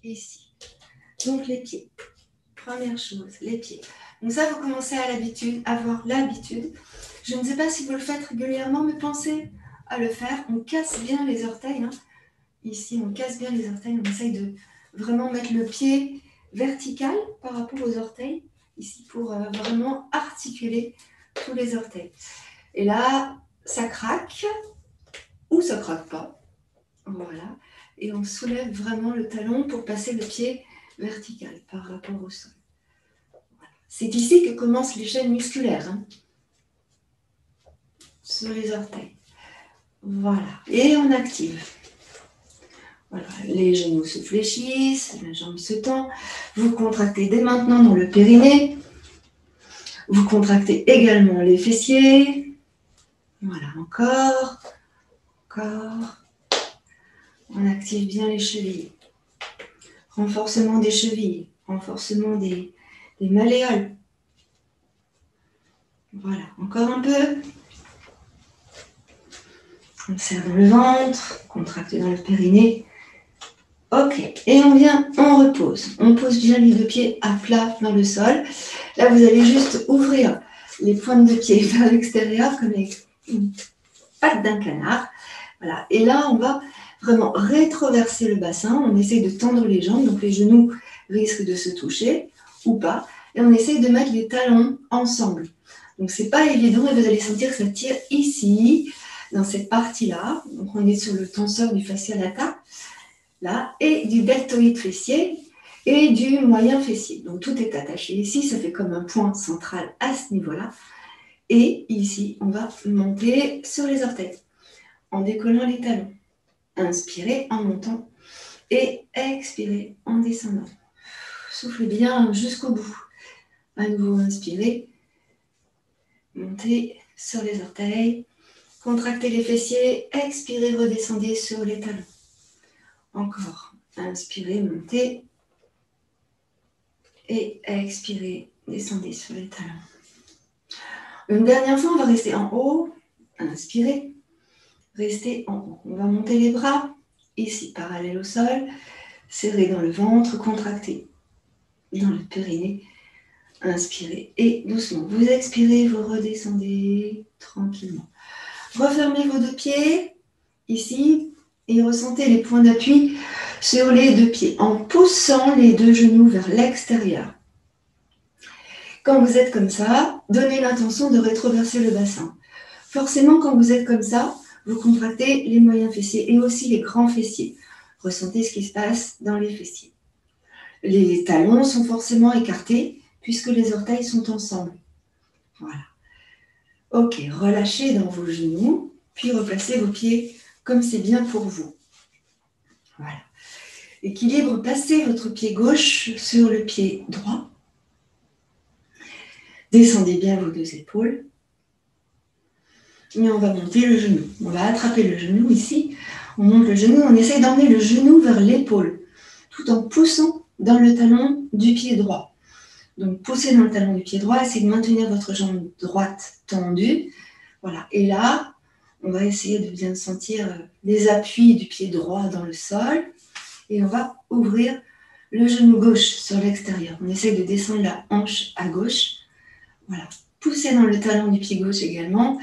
ici. Donc les pieds. Première chose, les pieds. Donc ça, vous commencez à avoir l'habitude. Je ne sais pas si vous le faites régulièrement, mais pensez à le faire. On casse bien les orteils. Hein. Ici, on casse bien les orteils. On essaye de vraiment mettre le pied vertical par rapport aux orteils. Ici, pour vraiment articuler tous les orteils. Et là, ça craque ou ça craque pas. Voilà. Et on soulève vraiment le talon pour passer le pied vertical par rapport au sol. Voilà. C'est ici que commencent les chaînes musculaires. Hein, sur les orteils. Voilà. Et on active. Voilà. Les genoux se fléchissent, la jambe se tend. Vous contractez dès maintenant dans le périnée. Vous contractez également les fessiers. Voilà, encore. On active bien les chevilles. Renforcement des chevilles, renforcement des malléoles. Voilà, encore un peu. On serre dans le ventre, contracte dans le périnée. Ok, et on repose. On pose bien les deux pieds à plat dans le sol. Là, vous allez juste ouvrir les pointes de pied vers l'extérieur comme une patte d'un canard. Voilà, et là, on va vraiment rétroverser le bassin. On essaye de tendre les jambes, donc les genoux risquent de se toucher ou pas. Et on essaye de mettre les talons ensemble. Donc, ce n'est pas évident et vous allez sentir que ça tire ici, dans cette partie-là. Donc, on est sur le tenseur du fascia lata, là, et du deltoïde fessier et du moyen fessier. Donc, tout est attaché ici. Ça fait comme un point central à ce niveau-là. Et ici, on va monter sur les orteils en décollant les talons. Inspirez en montant et expirez en descendant. Soufflez bien jusqu'au bout. À nouveau, inspirez. Montez sur les orteils. Contractez les fessiers. Expirez, redescendez sur les talons. Encore. Inspirez, montez. Et expirez, descendez sur les talons. Une dernière fois, on va rester en haut. Inspirez. Restez en haut. On va monter les bras. Ici, parallèle au sol. Serrez dans le ventre. Contractez dans le périnée. Inspirez et doucement. Vous expirez, vous redescendez tranquillement. Refermez vos deux pieds ici et ressentez les points d'appui sur les deux pieds en poussant les deux genoux vers l'extérieur. Quand vous êtes comme ça, donnez l'intention de rétroverser le bassin. Forcément, quand vous êtes comme ça, vous contractez les moyens fessiers et aussi les grands fessiers. Ressentez ce qui se passe dans les fessiers. Les talons sont forcément écartés puisque les orteils sont ensemble. Voilà. Ok, relâchez dans vos genoux, puis replacez vos pieds comme c'est bien pour vous. Voilà. Équilibre, passez votre pied gauche sur le pied droit. Descendez bien vos deux épaules. Et on va monter le genou. On va attraper le genou ici. On monte le genou, on essaye d'emmener le genou vers l'épaule, tout en poussant dans le talon du pied droit. Donc, poussez dans le talon du pied droit, essayez de maintenir votre jambe droite tendue. Voilà. Et là, on va essayer de bien sentir les appuis du pied droit dans le sol. Et on va ouvrir le genou gauche sur l'extérieur. On essaie de descendre la hanche à gauche. Voilà. Poussez dans le talon du pied gauche également.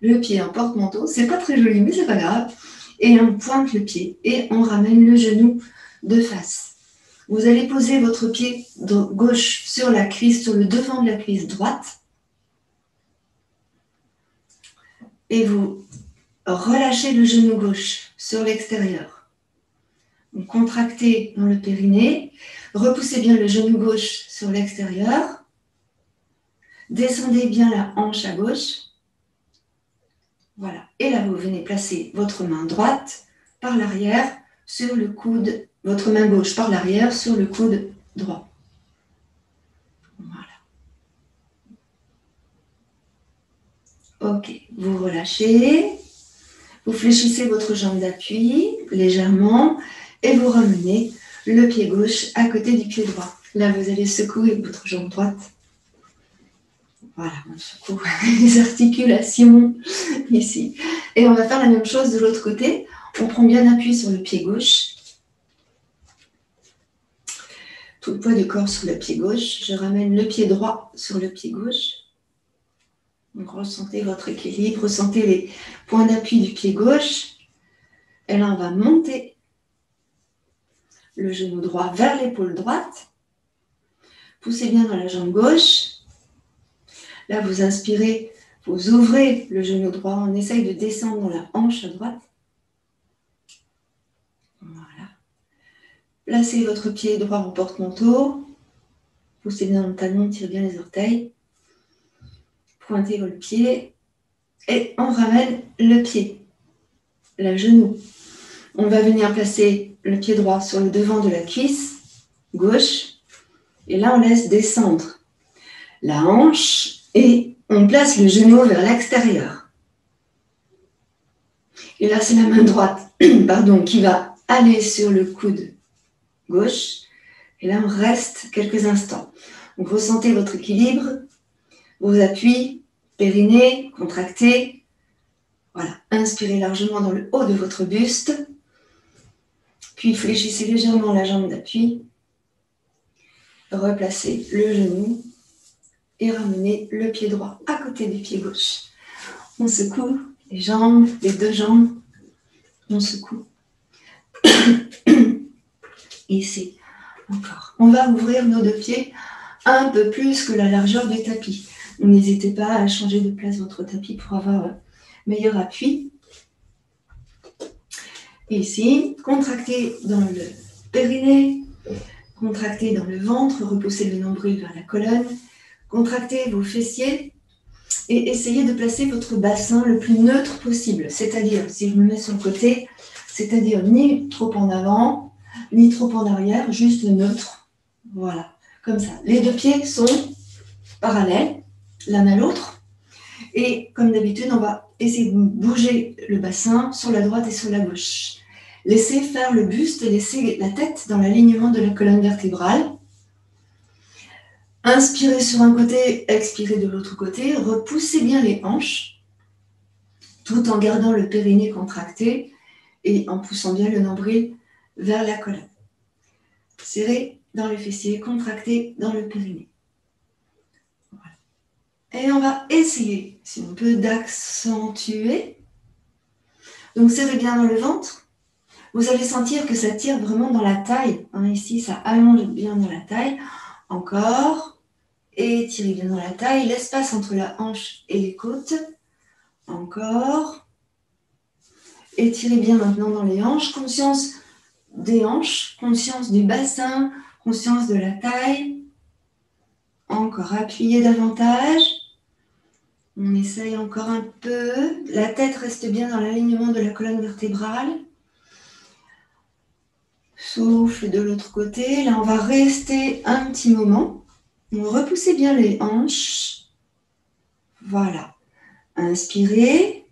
Le pied en porte-manteau. C'est pas très joli, mais c'est pas grave. Et on pointe le pied et on ramène le genou de face. Vous allez poser votre pied gauche sur la cuisse, sur le devant de la cuisse droite. Et vous relâchez le genou gauche sur l'extérieur. Donc, contractez dans le périnée. Repoussez bien le genou gauche sur l'extérieur. Descendez bien la hanche à gauche. Voilà. Et là, vous venez placer votre main droite par l'arrière sur le coude. Votre main gauche par l'arrière sur le coude droit. Voilà. Ok, vous relâchez. Vous fléchissez votre jambe d'appui légèrement et vous ramenez le pied gauche à côté du pied droit. Là, vous allez secouer votre jambe droite. Voilà, on secoue les articulations ici. Et on va faire la même chose de l'autre côté. On prend bien appui sur le pied gauche. tout le poids du corps sur le pied gauche. Je ramène le pied droit sur le pied gauche. Donc, ressentez votre équilibre, ressentez les points d'appui du pied gauche. Et là, on va monter le genou droit vers l'épaule droite. Poussez bien dans la jambe gauche. Là, vous inspirez, vous ouvrez le genou droit. On essaye de descendre dans la hanche à droite. Voilà. Placez votre pied droit en porte-manteau. Poussez bien dans le talon, tirez bien les orteils. Pointez votre pied. Et on ramène le pied, le genou. On va venir placer le pied droit sur le devant de la cuisse gauche. Et là, on laisse descendre la hanche et on place le genou vers l'extérieur. Et là, c'est la main droite qui va aller sur le coude gauche. Et là, on reste quelques instants. Donc, ressentez votre équilibre, vos appuis, périnée, contracté. Voilà, inspirez largement dans le haut de votre buste. Puis, fléchissez légèrement la jambe d'appui. Replacez le genou et ramenez le pied droit à côté du pied gauche. On secoue les jambes, les deux jambes. On secoue. Ici, encore. On va ouvrir nos deux pieds un peu plus que la largeur du tapis. N'hésitez pas à changer de place votre tapis pour avoir meilleur appui. Ici, contractez dans le périnée, contractez dans le ventre, repoussez le nombril vers la colonne, contractez vos fessiers et essayez de placer votre bassin le plus neutre possible. C'est-à-dire, si je me mets sur le côté, c'est-à-dire ni trop en avant, ni trop en arrière, juste neutre. Voilà, comme ça. Les deux pieds sont parallèles, l'un à l'autre. Et comme d'habitude, on va essayer de bouger le bassin sur la droite et sur la gauche. Laissez faire le buste, laissez la tête dans l'alignement de la colonne vertébrale. Inspirez sur un côté, expirez de l'autre côté. Repoussez bien les hanches, tout en gardant le périnée contracté et en poussant bien le nombril vers la colonne. Serrez dans les fessiers, contractez dans le périnée. Voilà. Et on va essayer, si on peut, d'accentuer. Donc serrez bien dans le ventre. Vous allez sentir que ça tire vraiment dans la taille. Ici, ça allonge bien dans la taille. Encore. Étirez bien dans la taille. L'espace entre la hanche et les côtes. Encore. Étirez bien maintenant dans les hanches. Conscience des hanches. Conscience du bassin. Conscience de la taille. Encore. Appuyez davantage. On essaye encore un peu. La tête reste bien dans l'alignement de la colonne vertébrale. Souffle de l'autre côté. Là, on va rester un petit moment. Repoussez bien les hanches. Voilà. Inspirez.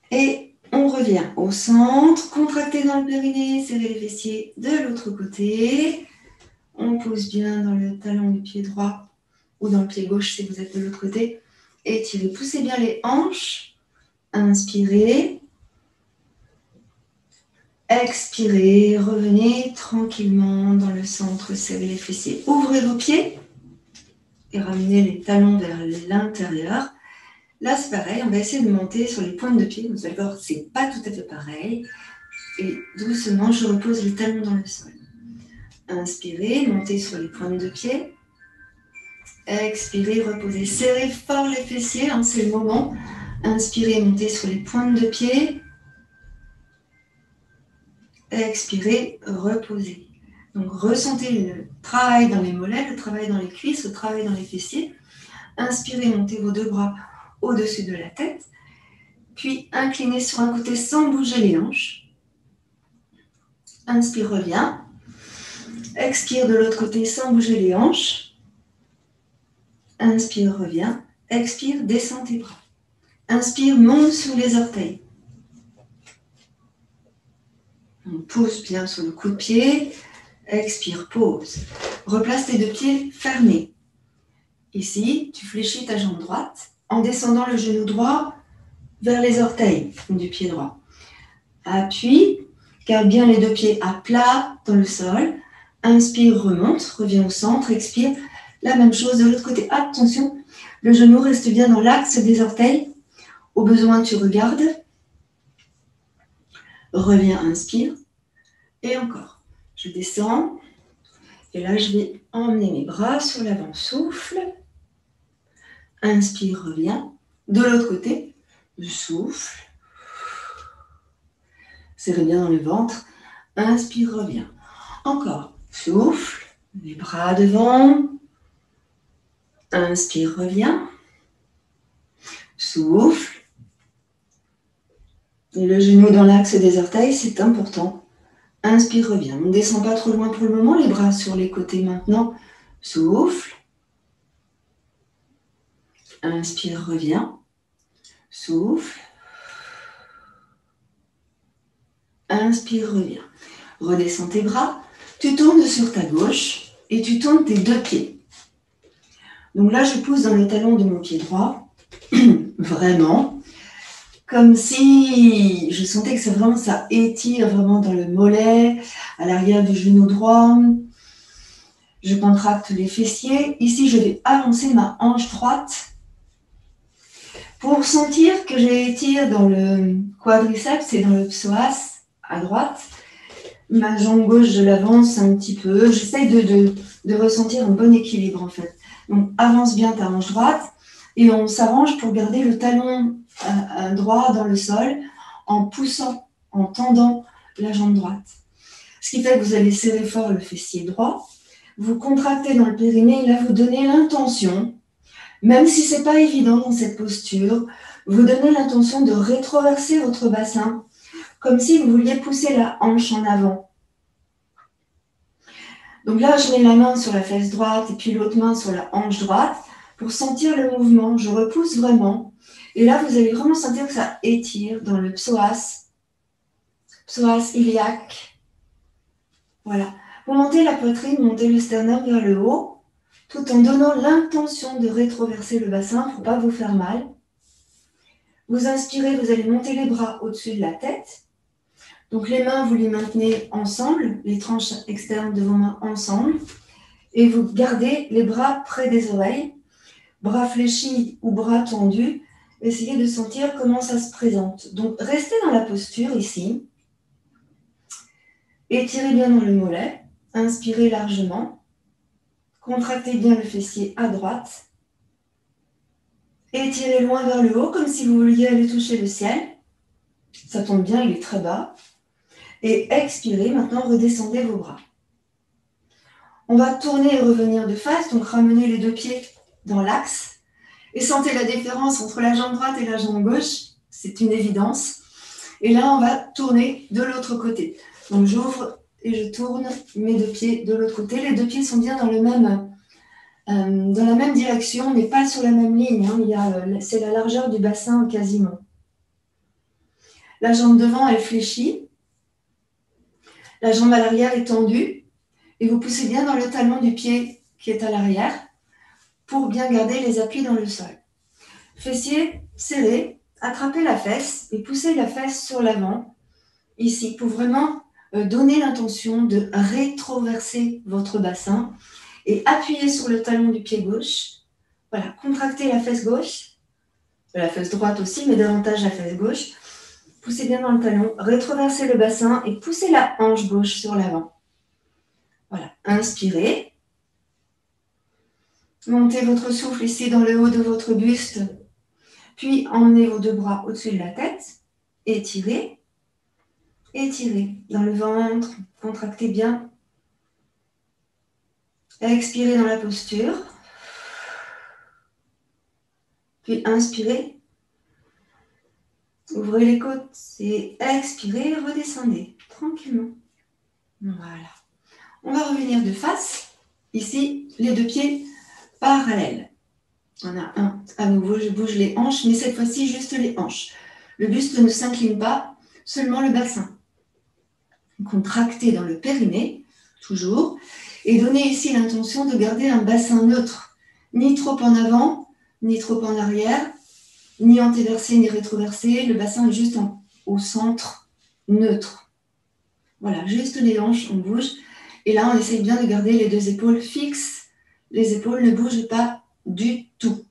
Et on revient au centre. Contractez dans le périnée. Serrez les fessiers de l'autre côté. On pousse bien dans le talon du pied droit ou dans le pied gauche si vous êtes de l'autre côté. Étirez. Poussez bien les hanches. Inspirez. Expirez, revenez tranquillement dans le centre, serrez les fessiers. Ouvrez vos pieds et ramenez les talons vers l'intérieur. Là, c'est pareil, on va essayer de monter sur les pointes de pied. Vous allez voir, c'est pas tout à fait pareil. Et doucement, je repose les talons dans le sol. Inspirez, montez sur les pointes de pied. Expirez, reposez. Serrez fort les fessiers, c'est le moment. Inspirez, montez sur les pointes de pied. Expirez, reposez. Donc, ressentez le travail dans les mollets, le travail dans les cuisses, le travail dans les fessiers. Inspirez, montez vos deux bras au-dessus de la tête. Puis, inclinez sur un côté sans bouger les hanches. Inspire, reviens. Expire de l'autre côté sans bouger les hanches. Inspire, reviens. Expire, descends tes bras. Inspire, monte sur les orteils. On pousse bien sur le coup de pied. Expire, pose. Replace tes deux pieds fermés. Ici, tu fléchis ta jambe droite en descendant le genou droit vers les orteils du pied droit. Appuie, Garde bien les deux pieds à plat dans le sol. Inspire, remonte, reviens au centre, expire. La même chose de l'autre côté. Attention, le genou reste bien dans l'axe des orteils. Au besoin, tu regardes. Reviens, inspire. Et encore. Je descends. Et là, je vais emmener mes bras sur l'avant. Souffle. Inspire, reviens. De l'autre côté, je souffle. Serrez bien dans le ventre. Inspire, reviens. Encore. Souffle. Les bras devant. Inspire, reviens. Souffle. Et le genou dans l'axe des orteils, c'est important. Inspire, reviens. On ne descend pas trop loin pour le moment. Les bras sur les côtés maintenant. Souffle. Inspire, reviens. Souffle. Inspire, reviens. Redescends tes bras. Tu tournes sur ta gauche et tu tournes tes deux pieds. Donc là, je pousse dans le talon de mon pied droit. Vraiment. Comme si je sentais que ça étire vraiment dans le mollet, à l'arrière du genou droit. Je contracte les fessiers. Ici, je vais avancer ma hanche droite pour sentir que j'étire dans le quadriceps et dans le psoas à droite. Ma jambe gauche, je l'avance un petit peu. J'essaye de ressentir un bon équilibre en fait. Donc, avance bien ta hanche droite et on s'arrange pour garder le talon droit dans le sol en poussant, en tendant la jambe droite. Ce qui fait que vous allez serrer fort le fessier droit. Vous contractez dans le périnée et là, vous donnez l'intention, même si ce n'est pas évident dans cette posture, vous donnez l'intention de rétroverser votre bassin comme si vous vouliez pousser la hanche en avant. Donc là, je mets la main sur la fesse droite et puis l'autre main sur la hanche droite pour sentir le mouvement. Je repousse vraiment. Et là, vous allez vraiment sentir que ça étire dans le psoas iliaque. Voilà. Vous montez la poitrine, montez le sternum vers le haut, tout en donnant l'intention de rétroverser le bassin pour ne pas vous faire mal. Vous inspirez, vous allez monter les bras au-dessus de la tête. Donc les mains, vous les maintenez ensemble, les tranches externes de vos mains ensemble. Et vous gardez les bras près des oreilles, bras fléchis ou bras tendus. Essayez de sentir comment ça se présente. Donc restez dans la posture ici. Étirez bien dans le mollet. Inspirez largement. Contractez bien le fessier à droite. Étirez loin vers le haut, comme si vous vouliez aller toucher le ciel. Ça tombe bien, il est très bas. Et expirez, maintenant redescendez vos bras. On va tourner et revenir de face, donc ramener les deux pieds dans l'axe. Et sentez la différence entre la jambe droite et la jambe gauche. C'est une évidence. Et là, on va tourner de l'autre côté. Donc j'ouvre et je tourne mes deux pieds de l'autre côté. Les deux pieds sont bien dans la même direction, mais pas sur la même ligne. C'est la largeur du bassin quasiment. La jambe devant, elle fléchit. La jambe à l'arrière est tendue. Et vous poussez bien dans le talon du pied qui est à l'arrière pour bien garder les appuis dans le sol. Fessier serré, attrapez la fesse et poussez la fesse sur l'avant, ici, pour vraiment donner l'intention de rétroverser votre bassin et appuyer sur le talon du pied gauche. Voilà, contractez la fesse gauche, la fesse droite aussi, mais davantage la fesse gauche. Poussez bien dans le talon, rétroversez le bassin et poussez la hanche gauche sur l'avant. Voilà, inspirez. Montez votre souffle ici dans le haut de votre buste, puis emmenez vos deux bras au-dessus de la tête, étirez, étirez dans le ventre, contractez bien. Expirez dans la posture, puis inspirez, ouvrez les côtes et expirez, redescendez tranquillement. Voilà. On va revenir de face, ici, les deux pieds parallèles. On a un, à nouveau, je bouge les hanches, mais cette fois-ci, juste les hanches. Le buste ne s'incline pas, seulement le bassin. Contractez dans le périnée, toujours, et donnez ici l'intention de garder un bassin neutre, ni trop en avant, ni trop en arrière, ni antéversé, ni rétroversé. Le bassin est juste au centre, neutre. Voilà, juste les hanches, on bouge. Et là, on essaye bien de garder les deux épaules fixes. Les épaules ne bougent pas du tout.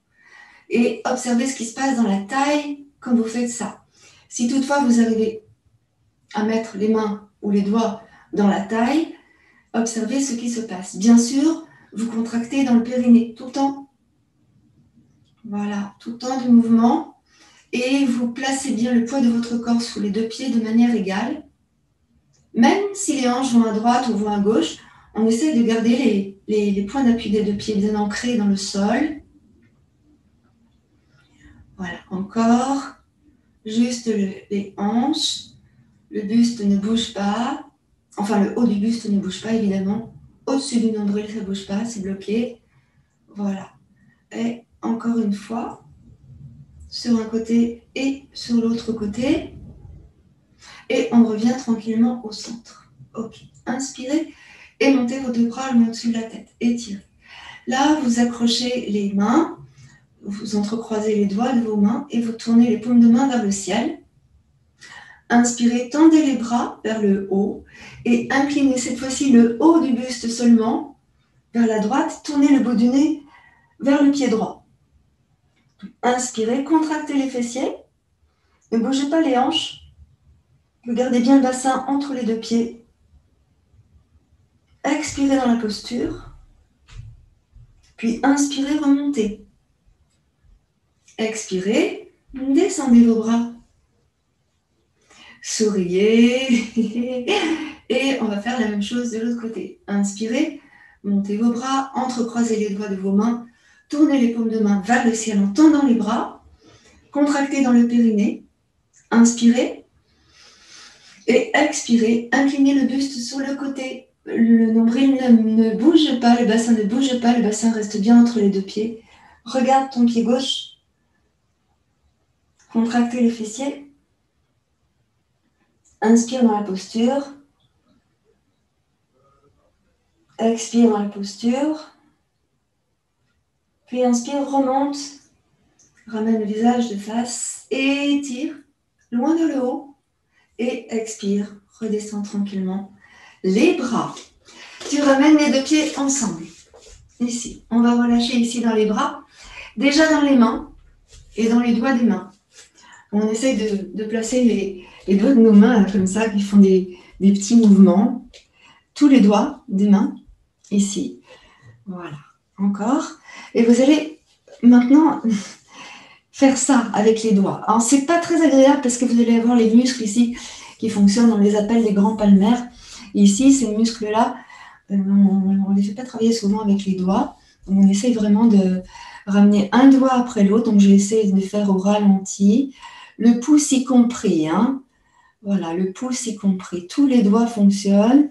Et observez ce qui se passe dans la taille quand vous faites ça. Si toutefois vous arrivez à mettre les mains ou les doigts dans la taille, observez ce qui se passe. Bien sûr, vous contractez dans le périnée tout le temps. Voilà, tout le temps du mouvement. Et vous placez bien le poids de votre corps sous les deux pieds de manière égale. Même si les hanches vont à droite ou vont à gauche, on essaie de garder les points d'appui des deux pieds bien ancrés dans le sol. Voilà, encore. Juste les hanches. Le buste ne bouge pas. Enfin, le haut du buste ne bouge pas, évidemment. Au-dessus du nombril, ça ne bouge pas, c'est bloqué. Voilà. Et encore une fois, sur un côté et sur l'autre côté. Et on revient tranquillement au centre. Ok. Inspirez et montez vos deux bras le main au-dessus de la tête. Étirez. Là, vous accrochez les mains, vous entrecroisez les doigts de vos mains et vous tournez les paumes de main vers le ciel. Inspirez, tendez les bras vers le haut et inclinez cette fois-ci le haut du buste seulement vers la droite. Tournez le bout du nez vers le pied droit. Inspirez, contractez les fessiers. Ne bougez pas les hanches. Vous gardez bien le bassin entre les deux pieds. Expirez dans la posture. Puis inspirez, remontez. Expirez, descendez vos bras. Souriez. Et on va faire la même chose de l'autre côté. Inspirez, montez vos bras, entrecroisez les doigts de vos mains, tournez les paumes de main vers le ciel en tendant les bras, contractez dans le périnée. Inspirez. Et expirez, inclinez le buste sur le côté. Le nombril ne bouge pas, le bassin ne bouge pas, le bassin reste bien entre les deux pieds. Regarde ton pied gauche. Contractez les fessiers. Inspire dans la posture. Expire dans la posture. Puis inspire, remonte. Ramène le visage de face. Étire, loin vers le haut. Et expire, redescends tranquillement. Les bras. Tu ramènes les deux pieds ensemble. Ici, on va relâcher ici dans les bras, déjà dans les mains et dans les doigts des mains. On essaye de placer les doigts de nos mains là, comme ça, qui font des petits mouvements. Tous les doigts des mains, ici. Voilà, encore. Et vous allez maintenant faire ça avec les doigts. Alors, c'est pas très agréable parce que vous allez avoir les muscles ici qui fonctionnent, on les appelle les grands palmaires. Et ici, ces muscles-là, on ne les fait pas travailler souvent avec les doigts. On essaye vraiment de ramener un doigt après l'autre. Donc, je vais essayer de le faire au ralenti. Le pouce y compris. Hein. Voilà, le pouce y compris. Tous les doigts fonctionnent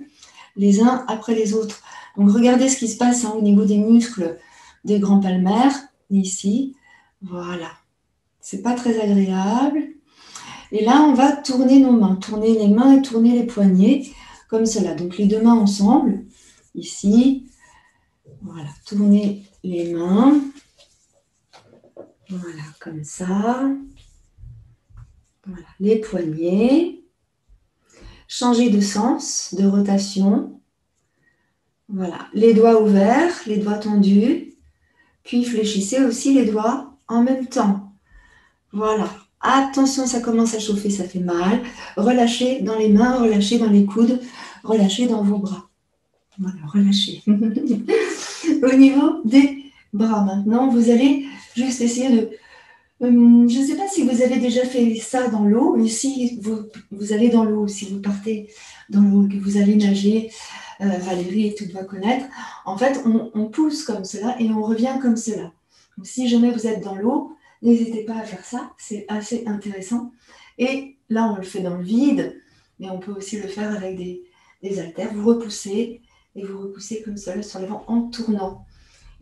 les uns après les autres. Donc, regardez ce qui se passe au niveau des muscles des grands palmaires. Ici, voilà. C'est pas très agréable. Et là, on va tourner nos mains. Tourner les mains et tourner les poignets. Comme cela. Donc, les deux mains ensemble. Ici. Voilà. Tournez les mains. Voilà, comme ça. Voilà. Les poignets. Changez de sens, de rotation. Voilà. Les doigts ouverts, les doigts tendus. Puis, fléchissez aussi les doigts en même temps. Voilà. Attention, ça commence à chauffer, ça fait mal. Relâchez dans les mains, relâchez dans les coudes, relâchez dans vos bras. Voilà, relâchez. Au niveau des bras maintenant, vous allez juste essayer de... je ne sais pas si vous avez déjà fait ça dans l'eau, mais si vous allez dans l'eau, si vous partez dans l'eau, que vous allez nager, Valérie et tout doit connaître, en fait, on pousse comme cela et on revient comme cela. Donc, si jamais vous êtes dans l'eau, n'hésitez pas à faire ça, c'est assez intéressant. Et là, on le fait dans le vide, mais on peut aussi le faire avec des haltères. Vous repoussez et vous repoussez comme cela sur les vents en tournant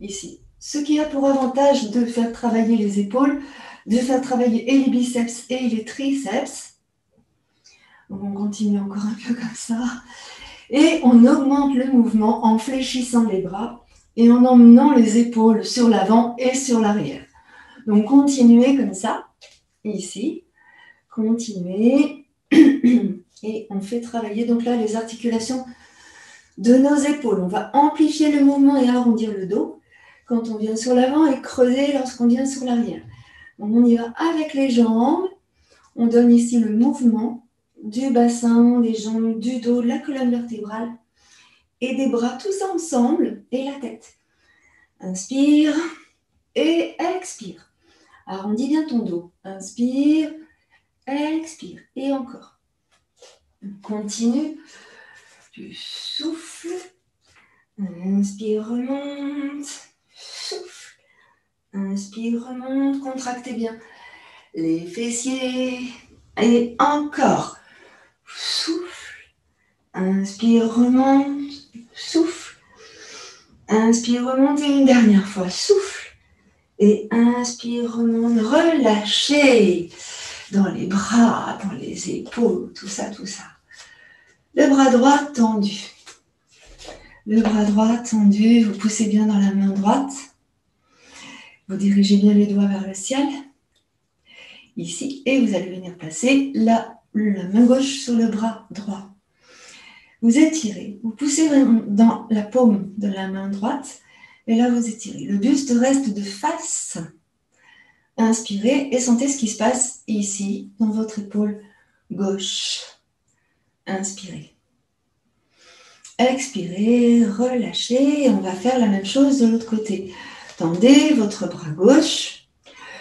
ici. Ce qui a pour avantage de faire travailler les épaules, de faire travailler et les biceps et les triceps. Donc, on continue encore un peu comme ça. Et on augmente le mouvement en fléchissant les bras et en emmenant les épaules sur l'avant et sur l'arrière. Donc, continuez comme ça, ici. Continuez. Et on fait travailler donc là les articulations de nos épaules. On va amplifier le mouvement et arrondir le dos quand on vient sur l'avant et creuser lorsqu'on vient sur l'arrière. Donc on y va avec les jambes. On donne ici le mouvement du bassin, des jambes, du dos, de la colonne vertébrale et des bras, tout ça ensemble, et la tête. Inspire et expire. Arrondis bien ton dos. Inspire, expire. Et encore. Continue. Tu souffles. Inspire, remonte. Souffle. Inspire, remonte. Contractez bien les fessiers. Et encore. Souffle. Inspire, remonte. Souffle. Inspire, remonte. Et une dernière fois. Souffle. Et inspire, remonte. Relâchez. Dans les bras, dans les épaules, tout ça, tout ça. Le bras droit tendu. Le bras droit tendu, vous poussez bien dans la main droite. Vous dirigez bien les doigts vers le ciel. Ici, et vous allez venir placer la main gauche sur le bras droit. Vous étirez, vous poussez dans la paume de la main droite. Et là, vous étirez. Le buste reste de face. Inspirez et sentez ce qui se passe ici, dans votre épaule gauche. Inspirez. Expirez, relâchez. On va faire la même chose de l'autre côté. Tendez votre bras gauche.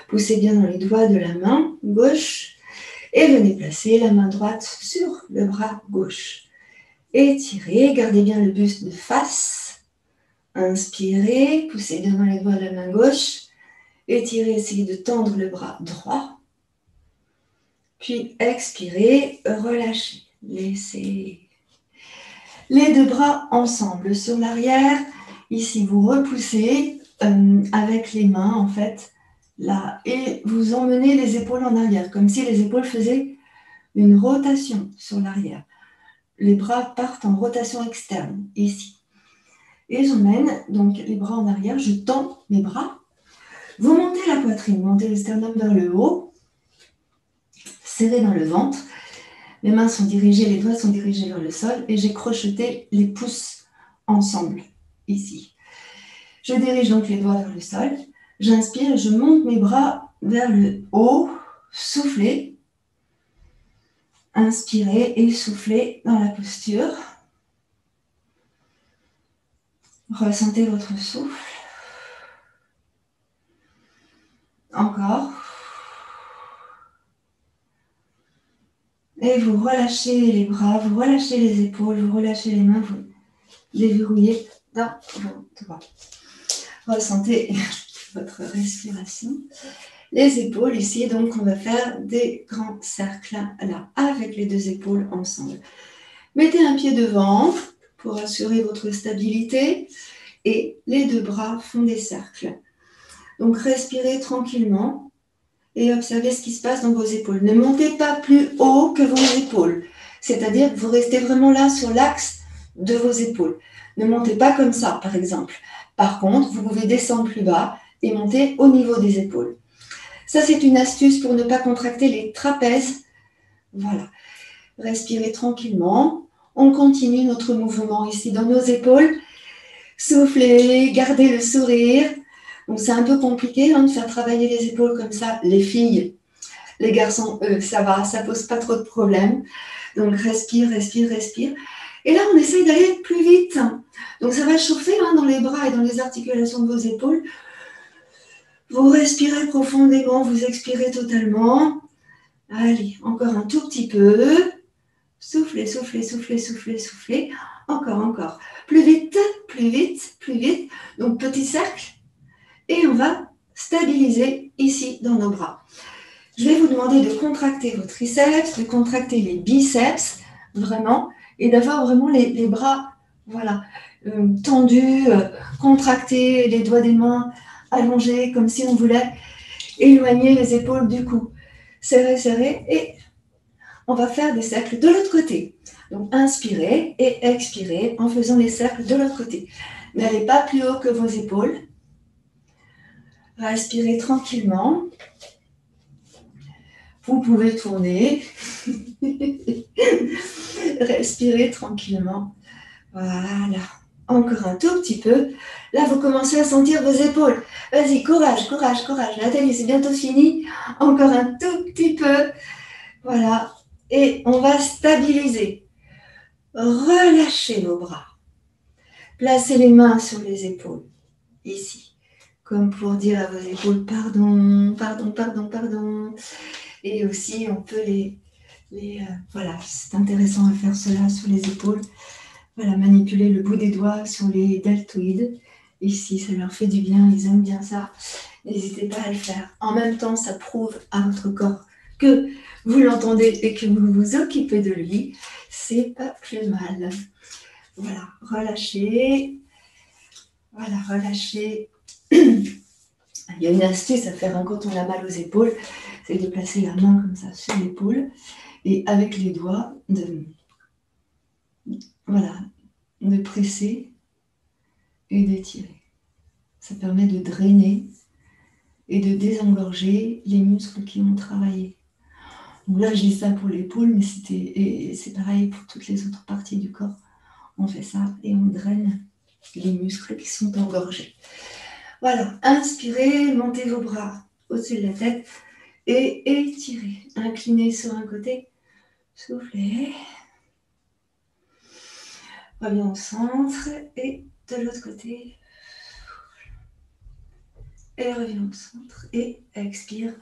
Poussez bien dans les doigts de la main gauche. Et venez placer la main droite sur le bras gauche. Étirez, gardez bien le buste de face. Inspirez, poussez bien dans les doigts de la main gauche. Étirez, essayez de tendre le bras droit. Puis expirez, relâchez. Laissez les deux bras ensemble sur l'arrière. Ici, vous repoussez avec les mains, en fait, là. Et vous emmenez les épaules en arrière, comme si les épaules faisaient une rotation sur l'arrière. Les bras partent en rotation externe, ici. Et j'emmène donc les bras en arrière, je tends mes bras. Vous montez la poitrine, montez le sternum vers le haut, serrez dans le ventre. Les mains sont dirigées, les doigts sont dirigés vers le sol et j'ai crocheté les pouces ensemble, ici. Je dirige donc les doigts vers le sol. J'inspire et je monte mes bras vers le haut. Soufflez. Inspirez et soufflez dans la posture. Ressentez votre souffle. Encore. Et vous relâchez les bras, vous relâchez les épaules, vous relâchez les mains, vous les verrouillez dans vos doigts. Ressentez votre respiration. Les épaules ici, donc on va faire des grands cercles là, avec les deux épaules ensemble. Mettez un pied devant pour assurer votre stabilité et les deux bras font des cercles. Donc respirez tranquillement et observez ce qui se passe dans vos épaules. Ne montez pas plus haut que vos épaules, c'est-à-dire que vous restez vraiment là sur l'axe de vos épaules. Ne montez pas comme ça, par exemple. Par contre, vous pouvez descendre plus bas et monter au niveau des épaules. Ça, c'est une astuce pour ne pas contracter les trapèzes. Voilà. Respirez tranquillement. On continue notre mouvement ici dans nos épaules. Soufflez, gardez le sourire. Donc, c'est un peu compliqué de faire travailler les épaules comme ça. Les filles, les garçons, eux, ça va, ça pose pas trop de problèmes. Donc, respire, respire, respire. Et là, on essaye d'aller plus vite. Donc, ça va chauffer dans les bras et dans les articulations de vos épaules. Vous respirez profondément, vous expirez totalement. Allez, encore un tout petit peu. Soufflez, soufflez, soufflez, soufflez, soufflez. Encore, encore. Plus vite, plus vite, plus vite. Donc, petit cercle. Et on va stabiliser ici dans nos bras. Je vais vous demander de contracter vos triceps, de contracter les biceps, vraiment, et d'avoir vraiment les bras, voilà, tendus, contractés, les doigts des mains allongés, comme si on voulait éloigner les épaules du cou. Serrez, serrez, et on va faire des cercles de l'autre côté. Donc, inspirez et expirez en faisant les cercles de l'autre côté. N'allez pas plus haut que vos épaules. Respirez tranquillement. Vous pouvez tourner. Respirez tranquillement. Voilà. Encore un tout petit peu. Là, vous commencez à sentir vos épaules. Vas-y, courage, courage, courage. Nathalie, c'est bientôt fini. Encore un tout petit peu. Voilà. Et on va stabiliser. Relâchez vos bras. Placez les mains sur les épaules. Ici. Comme pour dire à vos épaules, pardon, pardon, pardon, pardon. Et aussi, on peut voilà, c'est intéressant à faire cela sur les épaules. Voilà, manipuler le bout des doigts sur les deltoïdes. Ici, ça leur fait du bien, ils aiment bien ça. N'hésitez pas à le faire. En même temps, ça prouve à votre corps que vous l'entendez et que vous vous occupez de lui. C'est pas plus mal. Voilà, relâchez. Voilà, relâchez. Il y a une astuce à faire quand on a mal aux épaules, c'est de placer la main comme ça sur l'épaule et avec les doigts de presser et d'étirer. Ça permet de drainer et de désengorger les muscles qui ont travaillé. Donc là, je dis ça pour l'épaule, mais c'est pareil pour toutes les autres parties du corps. On fait ça et on draine les muscles qui sont engorgés. Voilà, inspirez, montez vos bras au-dessus de la tête et étirez. Inclinez sur un côté, soufflez. Reviens au centre et de l'autre côté. Et reviens au centre et expire,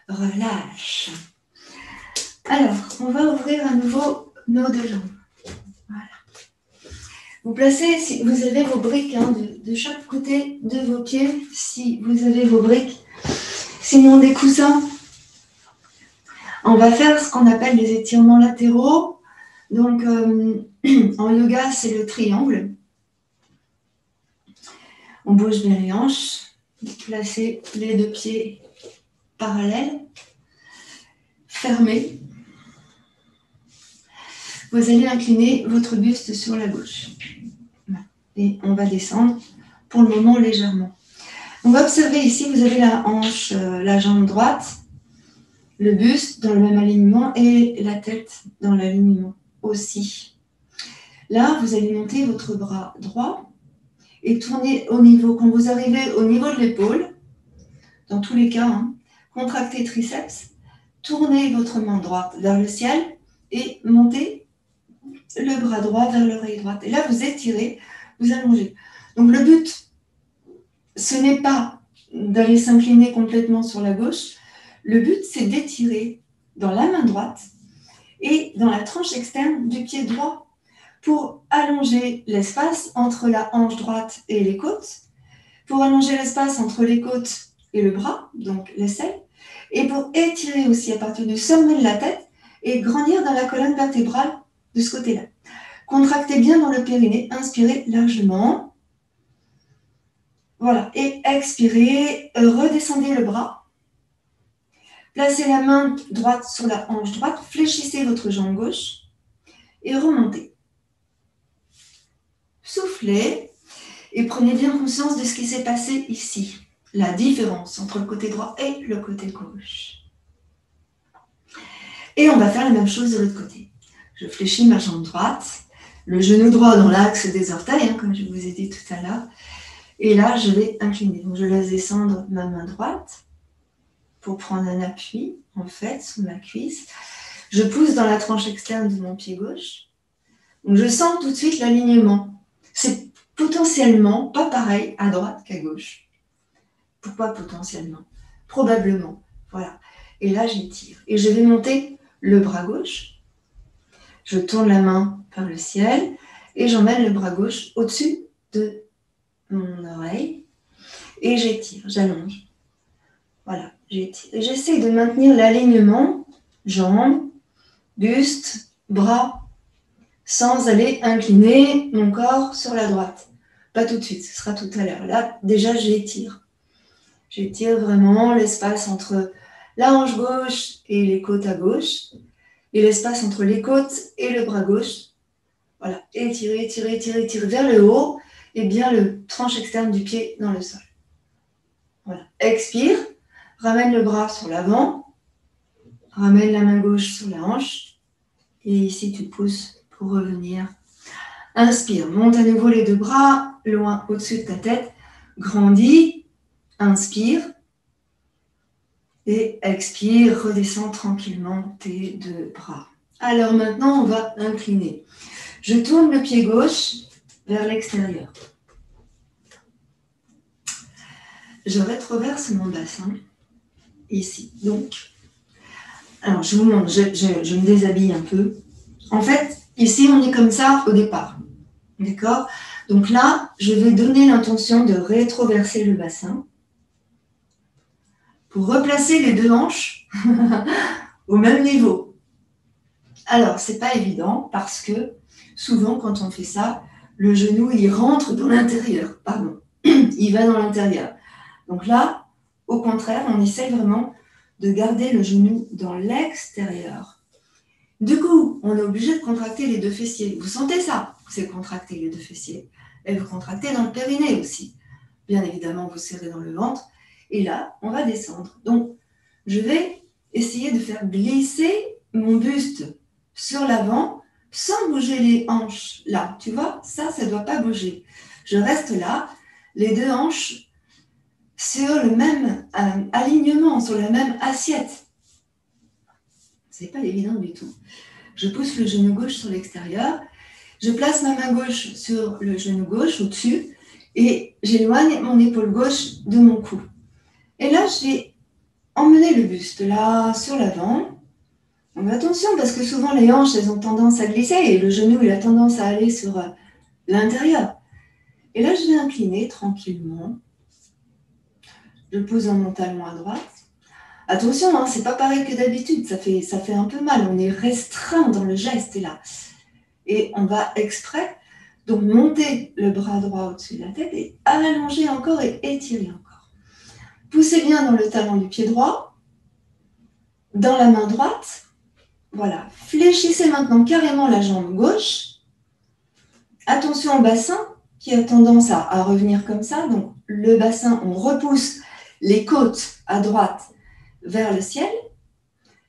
relâche. Alors, on va ouvrir à nouveau nos deux jambes. Voilà. Vous placez, si vous avez vos briques de chaque côté de vos pieds, si vous avez vos briques, sinon des coussins. On va faire ce qu'on appelle des étirements latéraux. Donc, en yoga, c'est le triangle. On bouge bien les hanches. Placez les deux pieds parallèles. Fermez. Vous allez incliner votre buste sur la gauche. Et on va descendre pour le moment légèrement. On va observer ici, vous avez la hanche, la jambe droite, le buste dans le même alignement et la tête dans l'alignement aussi. Là, vous allez monter votre bras droit et tourner au niveau, quand vous arrivez au niveau de l'épaule, dans tous les cas, contractez triceps, tournez votre main droite vers le ciel et montez le bras droit vers l'oreille droite. Et là, vous étirez, vous allongez. Donc le but, ce n'est pas d'aller s'incliner complètement sur la gauche. Le but, c'est d'étirer dans la main droite et dans la tranche externe du pied droit pour allonger l'espace entre la hanche droite et les côtes, pour allonger l'espace entre les côtes et le bras, donc l'aisselle, et pour étirer aussi à partir du sommet de la tête et grandir dans la colonne vertébrale de ce côté-là. Contractez bien dans le périnée, inspirez largement. Voilà, et expirez, redescendez le bras. Placez la main droite sur la hanche droite, fléchissez votre jambe gauche et remontez. Soufflez et prenez bien conscience de ce qui s'est passé ici. La différence entre le côté droit et le côté gauche. Et on va faire la même chose de l'autre côté. Je fléchis ma jambe droite, le genou droit dans l'axe des orteils, comme je vous ai dit tout à l'heure. Et là, je vais incliner. Donc, je laisse descendre ma main droite pour prendre un appui, en fait, sous ma cuisse. Je pousse dans la tranche externe de mon pied gauche. Donc, je sens tout de suite l'alignement. C'est potentiellement pas pareil à droite qu'à gauche. Pourquoi potentiellement? Probablement. Voilà. Et là, j'étire. Et je vais monter le bras gauche. Je tourne la main vers le ciel et j'emmène le bras gauche au-dessus de mon oreille. Et j'étire, j'allonge. Voilà, j'étire. Et j'essaie de maintenir l'alignement, jambes, buste, bras, sans aller incliner mon corps sur la droite. Pas tout de suite, ce sera tout à l'heure. Là, déjà, j'étire. J'étire vraiment l'espace entre la hanche gauche et les côtes à gauche, et l'espace entre les côtes et le bras gauche. Voilà, étirer, étirer, étirer, étirer vers le haut, et bien le tranche externe du pied dans le sol. Voilà, expire. Ramène le bras sur l'avant, ramène la main gauche sur la hanche, Et ici, tu pousses pour revenir. Inspire, monte à nouveau les deux bras, loin au-dessus de ta tête. Grandis, inspire. Et expire, redescends tranquillement tes deux bras. Alors maintenant, on va incliner. Je tourne le pied gauche vers l'extérieur. Je rétroverse mon bassin, ici. Donc, alors je vous montre, je me déshabille un peu. En fait, ici, on est comme ça au départ. D'accord? Donc là, je vais donner l'intention de rétroverser le bassin pour replacer les deux hanches au même niveau. Alors, ce n'est pas évident parce que souvent, quand on fait ça, le genou, il rentre dans l'intérieur. Pardon, il va dans l'intérieur. Donc là, au contraire, on essaie vraiment de garder le genou dans l'extérieur. Du coup, on est obligé de contracter les deux fessiers. Vous sentez ça? C'est contracter les deux fessiers. Et vous contractez dans le périnée aussi. Bien évidemment, vous serrez dans le ventre. Et là, on va descendre. Donc, je vais essayer de faire glisser mon buste sur l'avant sans bouger les hanches. Là, tu vois, ça ne doit pas bouger. Je reste là, les deux hanches sur le même alignement, sur la même assiette. Ce n'est pas évident du tout. Je pousse le genou gauche sur l'extérieur. Je place ma main gauche sur le genou gauche au-dessus et j'éloigne mon épaule gauche de mon cou. Et là, je vais emmener le buste là sur l'avant. Donc attention parce que souvent les hanches, elles ont tendance à glisser et le genou, il a tendance à aller sur l'intérieur. Et là, je vais incliner tranquillement. Je pose mon talon à droite. Attention, hein, c'est pas pareil que d'habitude, ça fait un peu mal. On est restreint dans le geste là. Et on va exprès donc monter le bras droit au-dessus de la tête et allonger encore et étirer encore. Poussez bien dans le talon du pied droit, dans la main droite. Voilà, fléchissez maintenant carrément la jambe gauche. Attention au bassin qui a tendance à revenir comme ça. Donc le bassin, on repousse les côtes à droite vers le ciel.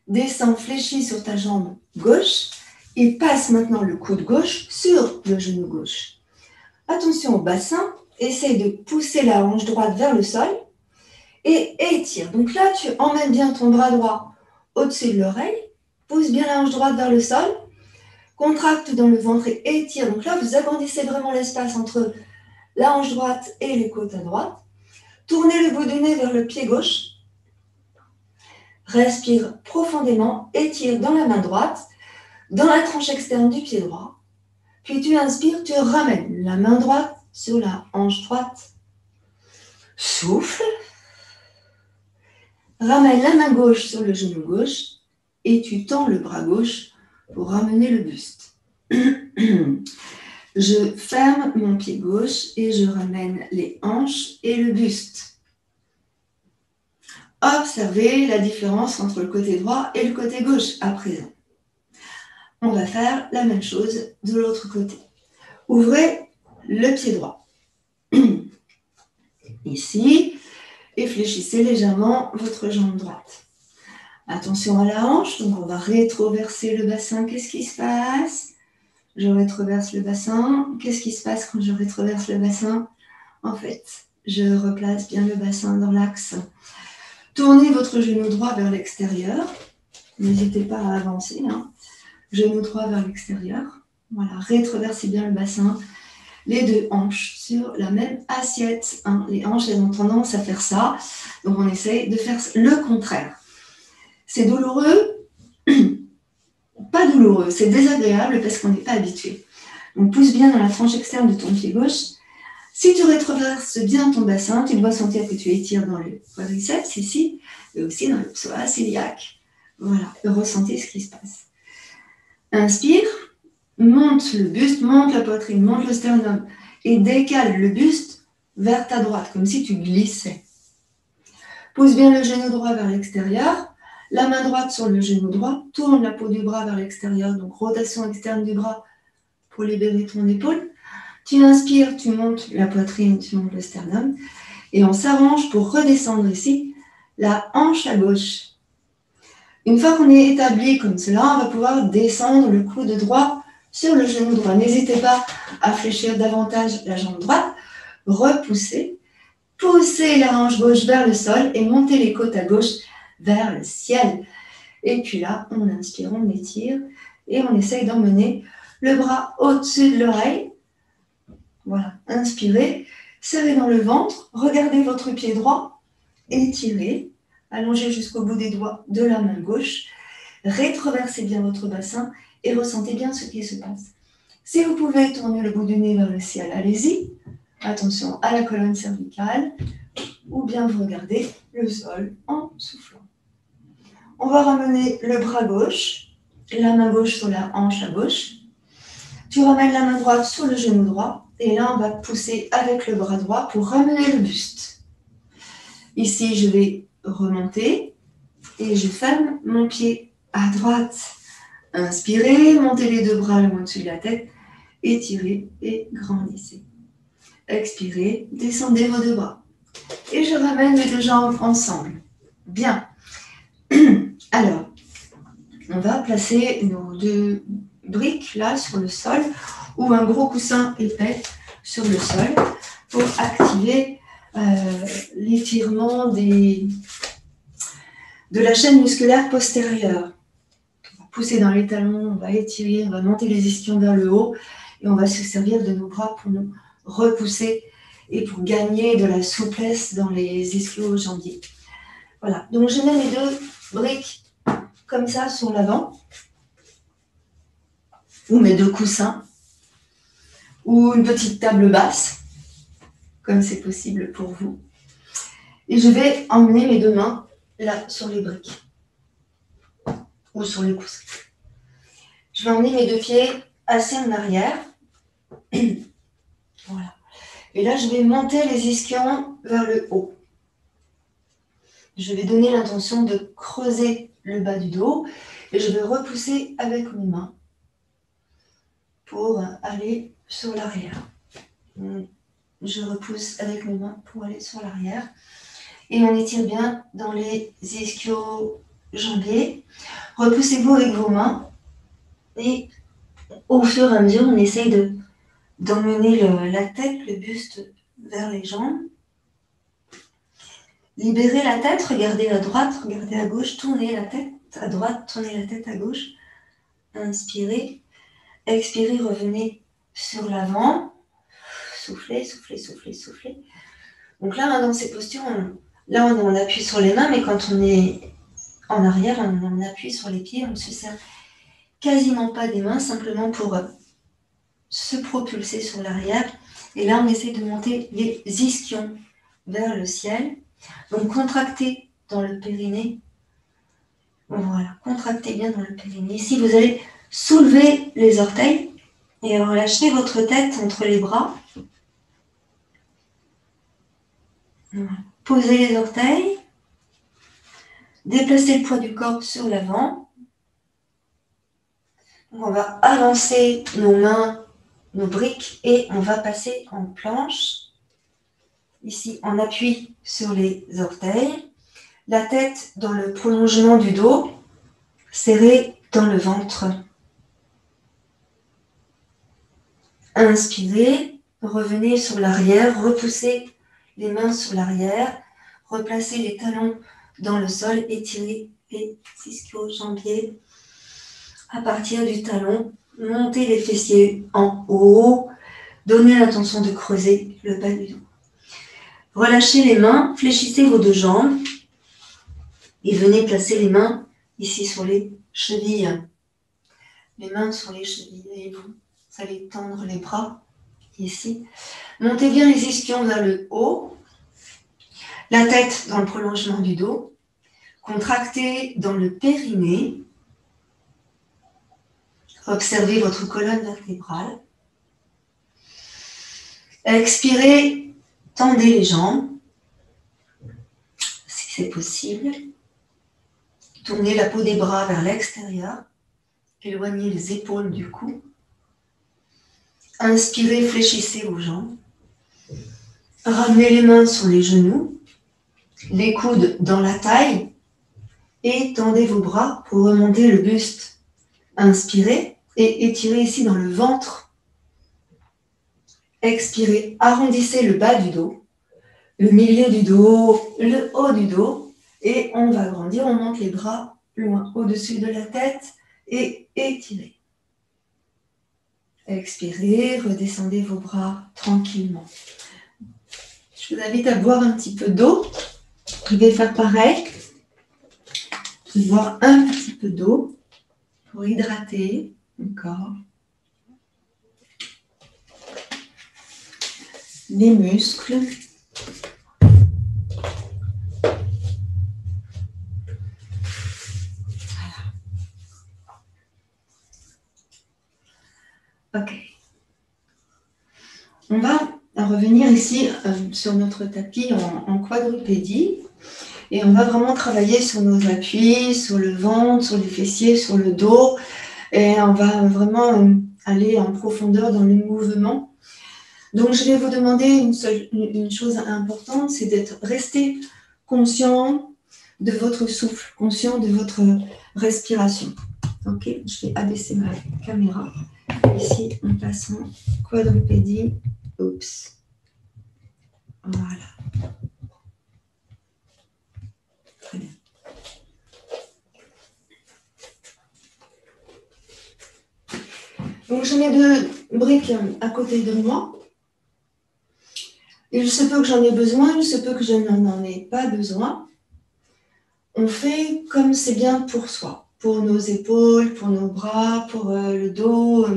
Descends, fléchis sur ta jambe gauche et passe maintenant le coude gauche sur le genou gauche. Attention au bassin, essaye de pousser la hanche droite vers le sol et étire. Donc là, tu emmènes bien ton bras droit au-dessus de l'oreille, pousse bien la hanche droite vers le sol, contracte dans le ventre et étire. Donc là, vous agrandissez vraiment l'espace entre la hanche droite et les côtes à droite. Tournez le bout du nez vers le pied gauche. Respire profondément, étire dans la main droite, dans la tranche externe du pied droit. Puis tu inspires, tu ramènes la main droite sur la hanche droite. Souffle. Ramène la main gauche sur le genou gauche et tu tends le bras gauche pour ramener le buste. Je ferme mon pied gauche et je ramène les hanches et le buste. Observez la différence entre le côté droit et le côté gauche à présent. On va faire la même chose de l'autre côté. Ouvrez le pied droit. Ici, et fléchissez légèrement votre jambe droite. Attention à la hanche, donc on va rétroverser le bassin. Qu'est-ce qui se passe? Je rétroverse le bassin. Qu'est-ce qui se passe quand je rétroverse le bassin? En fait, je replace bien le bassin dans l'axe. Tournez votre genou droit vers l'extérieur. N'hésitez pas à avancer. Genou droit vers l'extérieur. Voilà, rétroversez bien le bassin. Les deux hanches sur la même assiette. Les hanches, elles ont tendance à faire ça. Donc, on essaye de faire le contraire. C'est douloureux? Pas douloureux, c'est désagréable parce qu'on n'est pas habitué. Donc, pousse bien dans la tranche externe de ton pied gauche. Si tu rétroverses bien ton bassin, tu dois sentir que tu étires dans le quadriceps ici, et aussi dans le psoas iliaque. Voilà, ressentez ce qui se passe. Inspire, monte le buste, monte la poitrine, monte le sternum et décale le buste vers ta droite, comme si tu glissais. Pousse bien le genou droit vers l'extérieur, la main droite sur le genou droit, tourne la peau du bras vers l'extérieur, donc rotation externe du bras pour libérer ton épaule. Tu inspires, tu montes la poitrine, tu montes le sternum et on s'arrange pour redescendre ici, la hanche à gauche. Une fois qu'on est établi comme cela, on va pouvoir descendre le coude droit sur le genou droit. N'hésitez pas à fléchir davantage la jambe droite, repousser, poussez la hanche gauche vers le sol et montez les côtes à gauche vers le ciel. Et puis là, on inspire, on étire et on essaye d'emmener le bras au-dessus de l'oreille. Voilà, inspirez, serrez dans le ventre, regardez votre pied droit, étirez, allongez jusqu'au bout des doigts de la main gauche, rétroversez bien votre bassin et ressentez bien ce qui se passe. Si vous pouvez tourner le bout du nez vers le ciel, allez-y. Attention à la colonne cervicale ou bien vous regardez le sol en soufflant. On va ramener le bras gauche, la main gauche sur la hanche à gauche. Tu ramènes la main droite sur le genou droit et là on va pousser avec le bras droit pour ramener le buste. Ici je vais remonter et je ferme mon pied à droite. Inspirez, montez les deux bras le au-dessus de la tête, étirez et grandissez. Expirez, descendez vos deux bras. Et je ramène les deux jambes ensemble. Bien. Alors, on va placer nos deux briques là sur le sol ou un gros coussin épais sur le sol pour activer l'étirement de la chaîne musculaire postérieure. On va pousser dans les talons, on va étirer, on va monter les ischions vers le haut et on va se servir de nos bras pour nous repousser et pour gagner de la souplesse dans les ischio-jambiers. Voilà, donc je mets mes deux briques comme ça sur l'avant, ou mes deux coussins, ou une petite table basse, comme c'est possible pour vous. Et je vais emmener mes deux mains là sur les briques, ou sur les coussins. Je vais emmener mes deux pieds assez en arrière. Voilà. Et là, je vais monter les ischions vers le haut. Je vais donner l'intention de creuser le bas du dos et je vais repousser avec mes mains pour aller sur l'arrière. Je repousse avec mes mains pour aller sur l'arrière et on étire bien dans les ischio-jambiers. Repoussez-vous avec vos mains et au fur et à mesure, on essaye d'emmener la tête, le buste vers les jambes. Libérez la tête, regardez à droite, regardez à gauche, tournez la tête à droite, tournez la tête à gauche. Inspirez, expirez, revenez sur l'avant. Soufflez, soufflez, soufflez, soufflez. Donc là, dans ces postures, on appuie sur les mains, mais quand on est en arrière, on appuie sur les pieds, on ne se sert quasiment pas des mains, simplement pour se propulser sur l'arrière. Et là, on essaie de monter les ischions vers le ciel. Donc, contractez dans le périnée. Voilà, contractez bien dans le périnée. Ici, vous allez soulever les orteils et relâcher votre tête entre les bras. Voilà. Posez les orteils. Déplacez le poids du corps sur l'avant. On va avancer nos mains, nos briques et on va passer en planche. Ici, on appuie sur les orteils. La tête dans le prolongement du dos, serrée dans le ventre. Inspirez, revenez sur l'arrière, repoussez les mains sur l'arrière, replacez les talons dans le sol, étirez les ischio-jambiers. À partir du talon, montez les fessiers en haut, donnez l'intention de creuser le bas du dos. Relâchez les mains, fléchissez vos deux jambes et venez placer les mains ici sur les chevilles. Les mains sur les chevilles et vous allez tendre les bras ici. Montez bien les ischions vers le haut, la tête dans le prolongement du dos, contractez dans le périnée. Observez votre colonne vertébrale. Expirez, tendez les jambes, si c'est possible. Tournez la peau des bras vers l'extérieur. Éloignez les épaules du cou. Inspirez, fléchissez vos jambes. Ramenez les mains sur les genoux. Les coudes dans la taille. Étendez vos bras pour remonter le buste. Inspirez et étirez ici dans le ventre. Expirez, arrondissez le bas du dos, le milieu du dos, le haut du dos. Et on va grandir, on monte les bras loin au-dessus de la tête et étirez. Expirez, redescendez vos bras tranquillement. Je vous invite à boire un petit peu d'eau. Je vais faire pareil. Je vais boire un petit peu d'eau pour hydrater le corps, les muscles. Voilà. Ok. On va revenir ici sur notre tapis en quadrupédie. Et on va vraiment travailler sur nos appuis, sur le ventre, sur les fessiers, sur le dos. Et on va vraiment aller en profondeur dans les mouvements. Donc, je vais vous demander une chose importante, c'est d'être resté conscient de votre souffle, conscient de votre respiration. Ok, je vais abaisser ma caméra. Ici, on passe en quadrupédie. Oups. Voilà. Très bien. Donc, je mets 2 briques à côté de moi. Il se peut que j'en ai besoin, il se peut que je n'en ai pas besoin. On fait comme c'est bien pour soi, pour nos épaules, pour nos bras, pour le dos,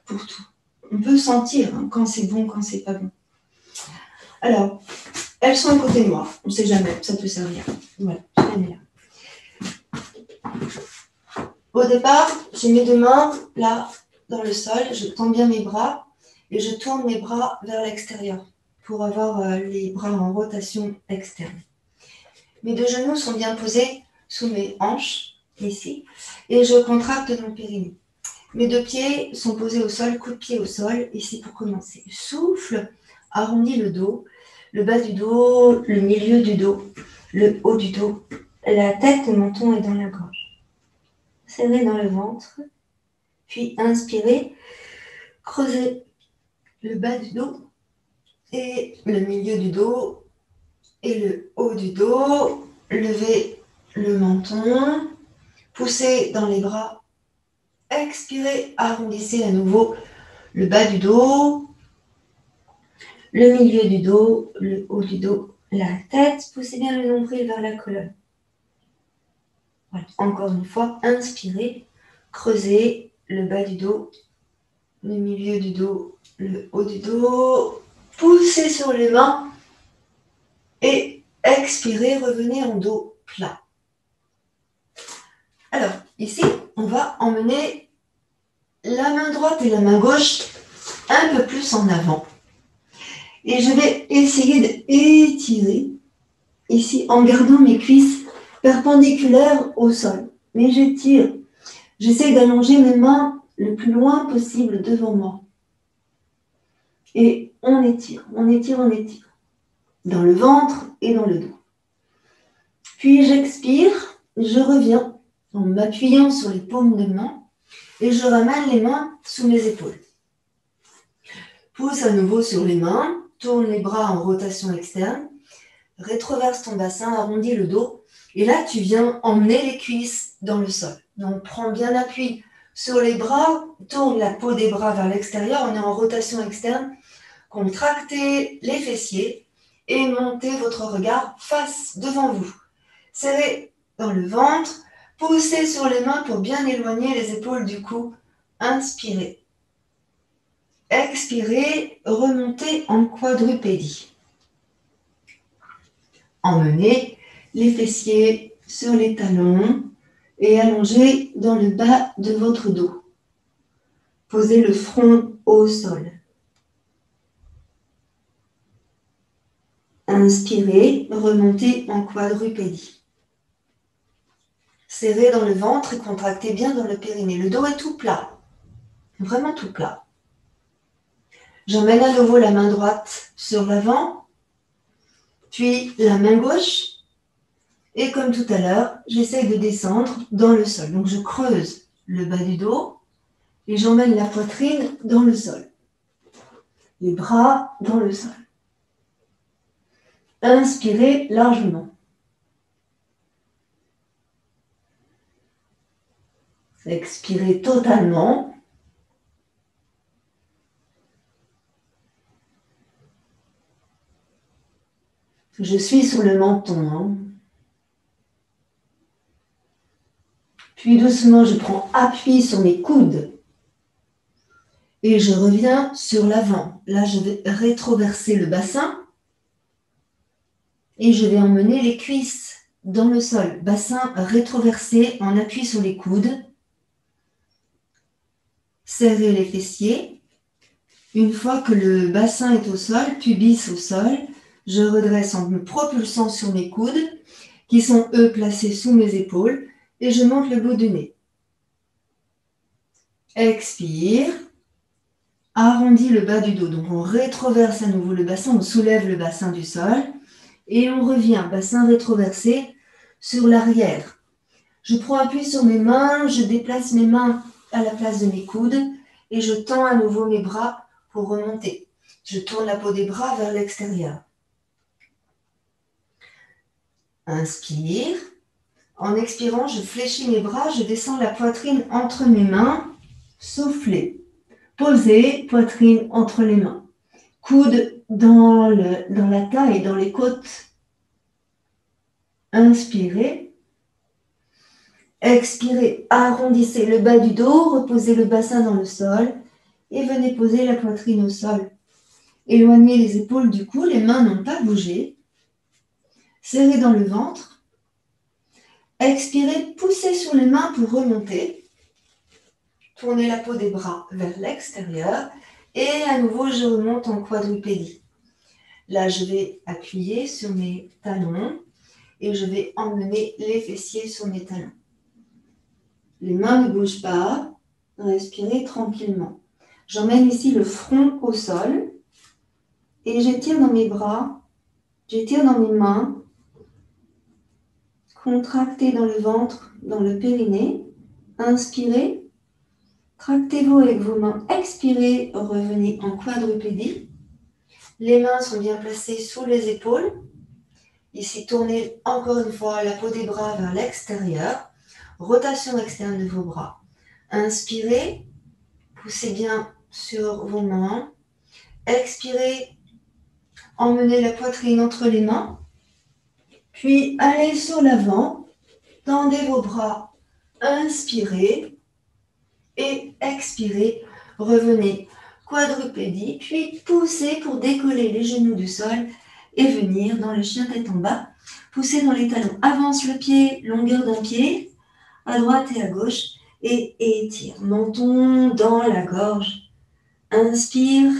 pour tout. On peut sentir quand c'est bon, quand c'est pas bon. Alors, elles sont à côté de moi. On ne sait jamais, ça peut servir. Voilà, je les mets là. Au départ, j'ai mes 2 mains là, dans le sol. Je tends bien mes bras et je tourne mes bras vers l'extérieur pour avoir les bras en rotation externe. Mes 2 genoux sont bien posés sous mes hanches, ici, et je contracte mon périnée. Mes 2 pieds sont posés au sol, coup de pied au sol, ici pour commencer. Souffle, arrondis le dos, le bas du dos, le milieu du dos, le haut du dos. La tête, le menton est dans la gorge. Serrez dans le ventre, puis inspirez, creusez le bas du dos et le milieu du dos et le haut du dos. Levez le menton, poussez dans les bras, expirez, arrondissez à nouveau le bas du dos, le milieu du dos, le haut du dos, la tête, poussez bien le nombril vers la colonne. Voilà. Encore une fois, inspirez, creusez le bas du dos, le milieu du dos, le haut du dos, poussez sur les mains et expirez, revenez en dos plat. Alors, ici, on va emmener la main droite et la main gauche un peu plus en avant. Et je vais essayer d'étirer ici en gardant mes cuisses perpendiculaires au sol. Mais j'étire. J'essaie d'allonger mes mains le plus loin possible devant moi. Et on étire, on étire, on étire. Dans le ventre et dans le dos. Puis j'expire, je reviens en m'appuyant sur les paumes de main et je ramène les mains sous mes épaules. Pousse à nouveau sur les mains, tourne les bras en rotation externe, rétroverse ton bassin, arrondis le dos et là tu viens emmener les cuisses dans le sol. Donc prends bien appui sur les bras, tourne la peau des bras vers l'extérieur, on est en rotation externe, contractez les fessiers et montez votre regard face devant vous. Serrez dans le ventre, poussez sur les mains pour bien éloigner les épaules du cou. Inspirez. Expirez, remontez en quadrupédie. Emmenez les fessiers sur les talons et allongez dans le bas de votre dos. Posez le front au sol. Inspirez, remontez en quadrupédie. Serrez dans le ventre et contractez bien dans le périnée. Le dos est tout plat, vraiment tout plat. J'emmène à nouveau la main droite sur l'avant, puis la main gauche. Et comme tout à l'heure, j'essaye de descendre dans le sol. Donc je creuse le bas du dos et j'emmène la poitrine dans le sol. Les bras dans le sol. Inspirez largement. Expirez totalement. Je suis sur le menton. Hein. Puis doucement, je prends appui sur mes coudes. Et je reviens sur l'avant. Là, je vais rétroverser le bassin. Et je vais emmener les cuisses dans le sol. Bassin rétroversé en appui sur les coudes. Serrez les fessiers. Une fois que le bassin est au sol, pubis au sol, je redresse en me propulsant sur mes coudes, qui sont eux placés sous mes épaules, et je monte le bout du nez. Expire. Arrondis le bas du dos. Donc on rétroverse à nouveau le bassin, on soulève le bassin du sol, et on revient, bassin rétroversé, sur l'arrière. Je prends appui sur mes mains, je déplace mes mains à la place de mes coudes, et je tends à nouveau mes bras pour remonter. Je tourne la peau des bras vers l'extérieur. Inspire. En expirant, je fléchis mes bras, je descends la poitrine entre mes mains. Soufflez. Posez, poitrine entre les mains. Coude dans la taille, dans les côtes. Inspirez. Expirez. Arrondissez le bas du dos, reposez le bassin dans le sol et venez poser la poitrine au sol. Éloignez les épaules du cou, les mains n'ont pas bougé. Serrez dans le ventre. Expirez, poussez sur les mains pour remonter. Tournez la peau des bras vers l'extérieur. Et à nouveau, je remonte en quadrupédie. Là, je vais appuyer sur mes talons et je vais emmener les fessiers sur mes talons. Les mains ne bougent pas. Respirez tranquillement. J'emmène ici le front au sol et j'étire dans mes bras, j'étire dans mes mains. Contractez dans le ventre, dans le périnée. Inspirez. Tractez-vous avec vos mains. Expirez. Revenez en quadrupédie. Les mains sont bien placées sous les épaules. Ici, tournez encore une fois la peau des bras vers l'extérieur. Rotation externe de vos bras. Inspirez. Poussez bien sur vos mains. Expirez. Emmenez la poitrine entre les mains. Puis, allez sur l'avant. Tendez vos bras. Inspirez. Et expirez, revenez quadrupédie, puis poussez pour décoller les genoux du sol et venir dans le chien tête en bas. Poussez dans les talons, avance le pied, longueur d'un pied, à droite et à gauche, et étire. Menton dans la gorge. Inspire.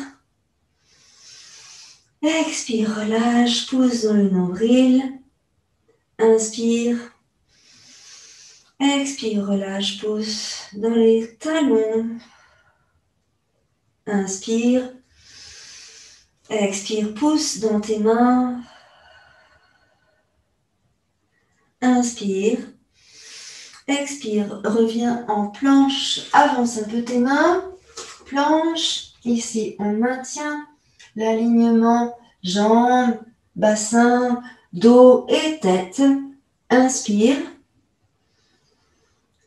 Expire, relâche, pousse dans le nombril. Inspire. Expire, relâche, pousse dans les talons. Inspire. Expire, pousse dans tes mains. Inspire. Expire, reviens en planche. Avance un peu tes mains. Planche. Ici, on maintient l'alignement jambes, bassin, dos et tête. Inspire.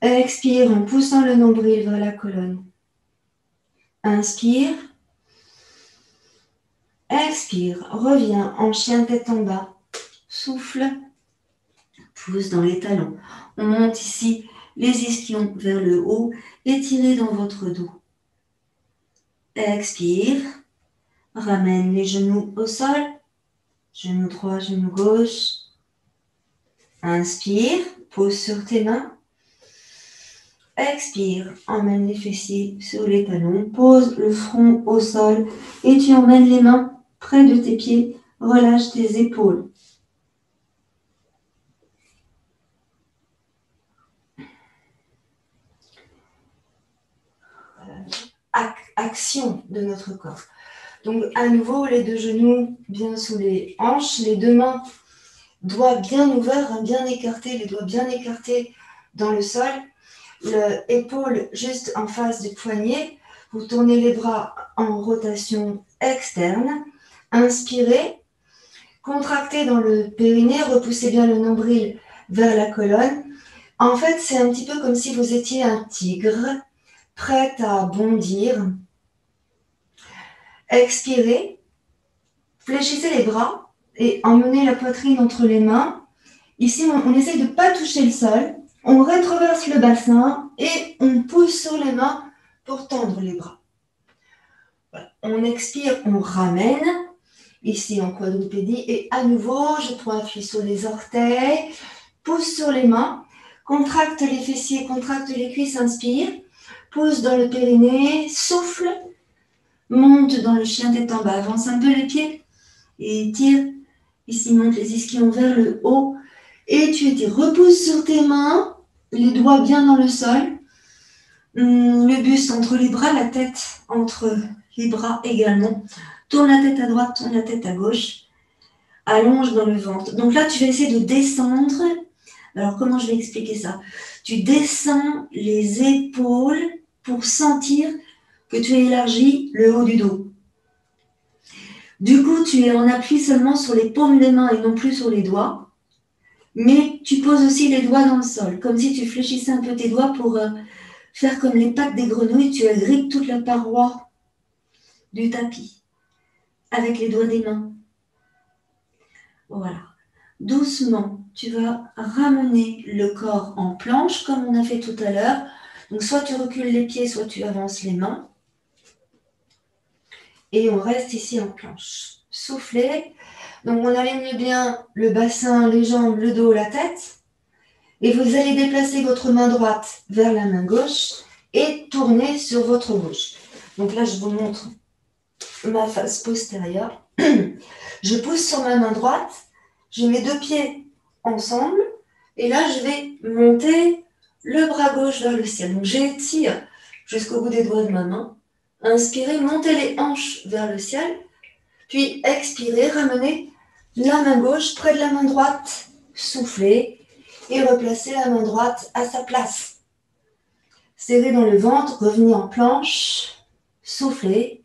Expire en poussant le nombril vers la colonne. Inspire. Expire, reviens en chien tête en bas. Souffle. Pousse dans les talons. On monte ici les ischions vers le haut. Étirez dans votre dos. Expire. Ramène les genoux au sol. Genou droit, genou gauche. Inspire. Pose sur tes mains. Expire. Emmène les fessiers sur les talons. Pose le front au sol. Et tu emmènes les mains près de tes pieds. Relâche tes épaules. Action de notre corps. Donc, à nouveau, les deux genoux bien sous les hanches, les deux mains doigts bien ouverts, hein, bien écartés, les doigts bien écartés dans le sol, l'épaule juste en face du poignet. Vous tournez les bras en rotation externe. Inspirez. Contractez dans le périnée, repoussez bien le nombril vers la colonne. En fait, c'est un petit peu comme si vous étiez un tigre, prêt à bondir. Expirez, fléchissez les bras et emmenez la poitrine entre les mains. Ici, on essaye de ne pas toucher le sol. On rétroverse le bassin et on pousse sur les mains pour tendre les bras. Voilà. On expire, on ramène. Ici en quadrupédie, et à nouveau, je prends appui sur les orteils, pousse sur les mains, contracte les fessiers, contracte les cuisses, inspire, pousse dans le périnée, souffle, monte dans le chien tête en bas, avance un peu les pieds, et tire, ici monte les ischions vers le haut, et tu étires, repousse sur tes mains, les doigts bien dans le sol, le buste entre les bras, la tête entre les bras également. Tourne la tête à droite, tourne la tête à gauche. Allonge dans le ventre. Donc là, tu vas essayer de descendre. Alors, comment je vais expliquer ça? Tu descends les épaules pour sentir que tu élargis le haut du dos. Du coup, tu es en appui seulement sur les paumes des mains et non plus sur les doigts. Mais tu poses aussi les doigts dans le sol, comme si tu fléchissais un peu tes doigts pour faire comme les pattes des grenouilles. Tu agrippes toute la paroi du tapis avec les doigts des mains. Voilà. Doucement, tu vas ramener le corps en planche, comme on a fait tout à l'heure. Donc, soit tu recules les pieds, soit tu avances les mains. Et on reste ici en planche. Soufflez. Donc, on aligne bien le bassin, les jambes, le dos, la tête. Et vous allez déplacer votre main droite vers la main gauche et tourner sur votre gauche. Donc là, je vous montre ma face postérieure. Je pousse sur ma main droite. Je mets deux pieds ensemble et là, je vais monter le bras gauche vers le ciel. Donc, j'étire jusqu'au bout des doigts de ma main. Inspirez, montez les hanches vers le ciel. Puis, expirez, ramenez la main gauche près de la main droite. Soufflez et replacez la main droite à sa place. Serrez dans le ventre, revenez en planche. Soufflez.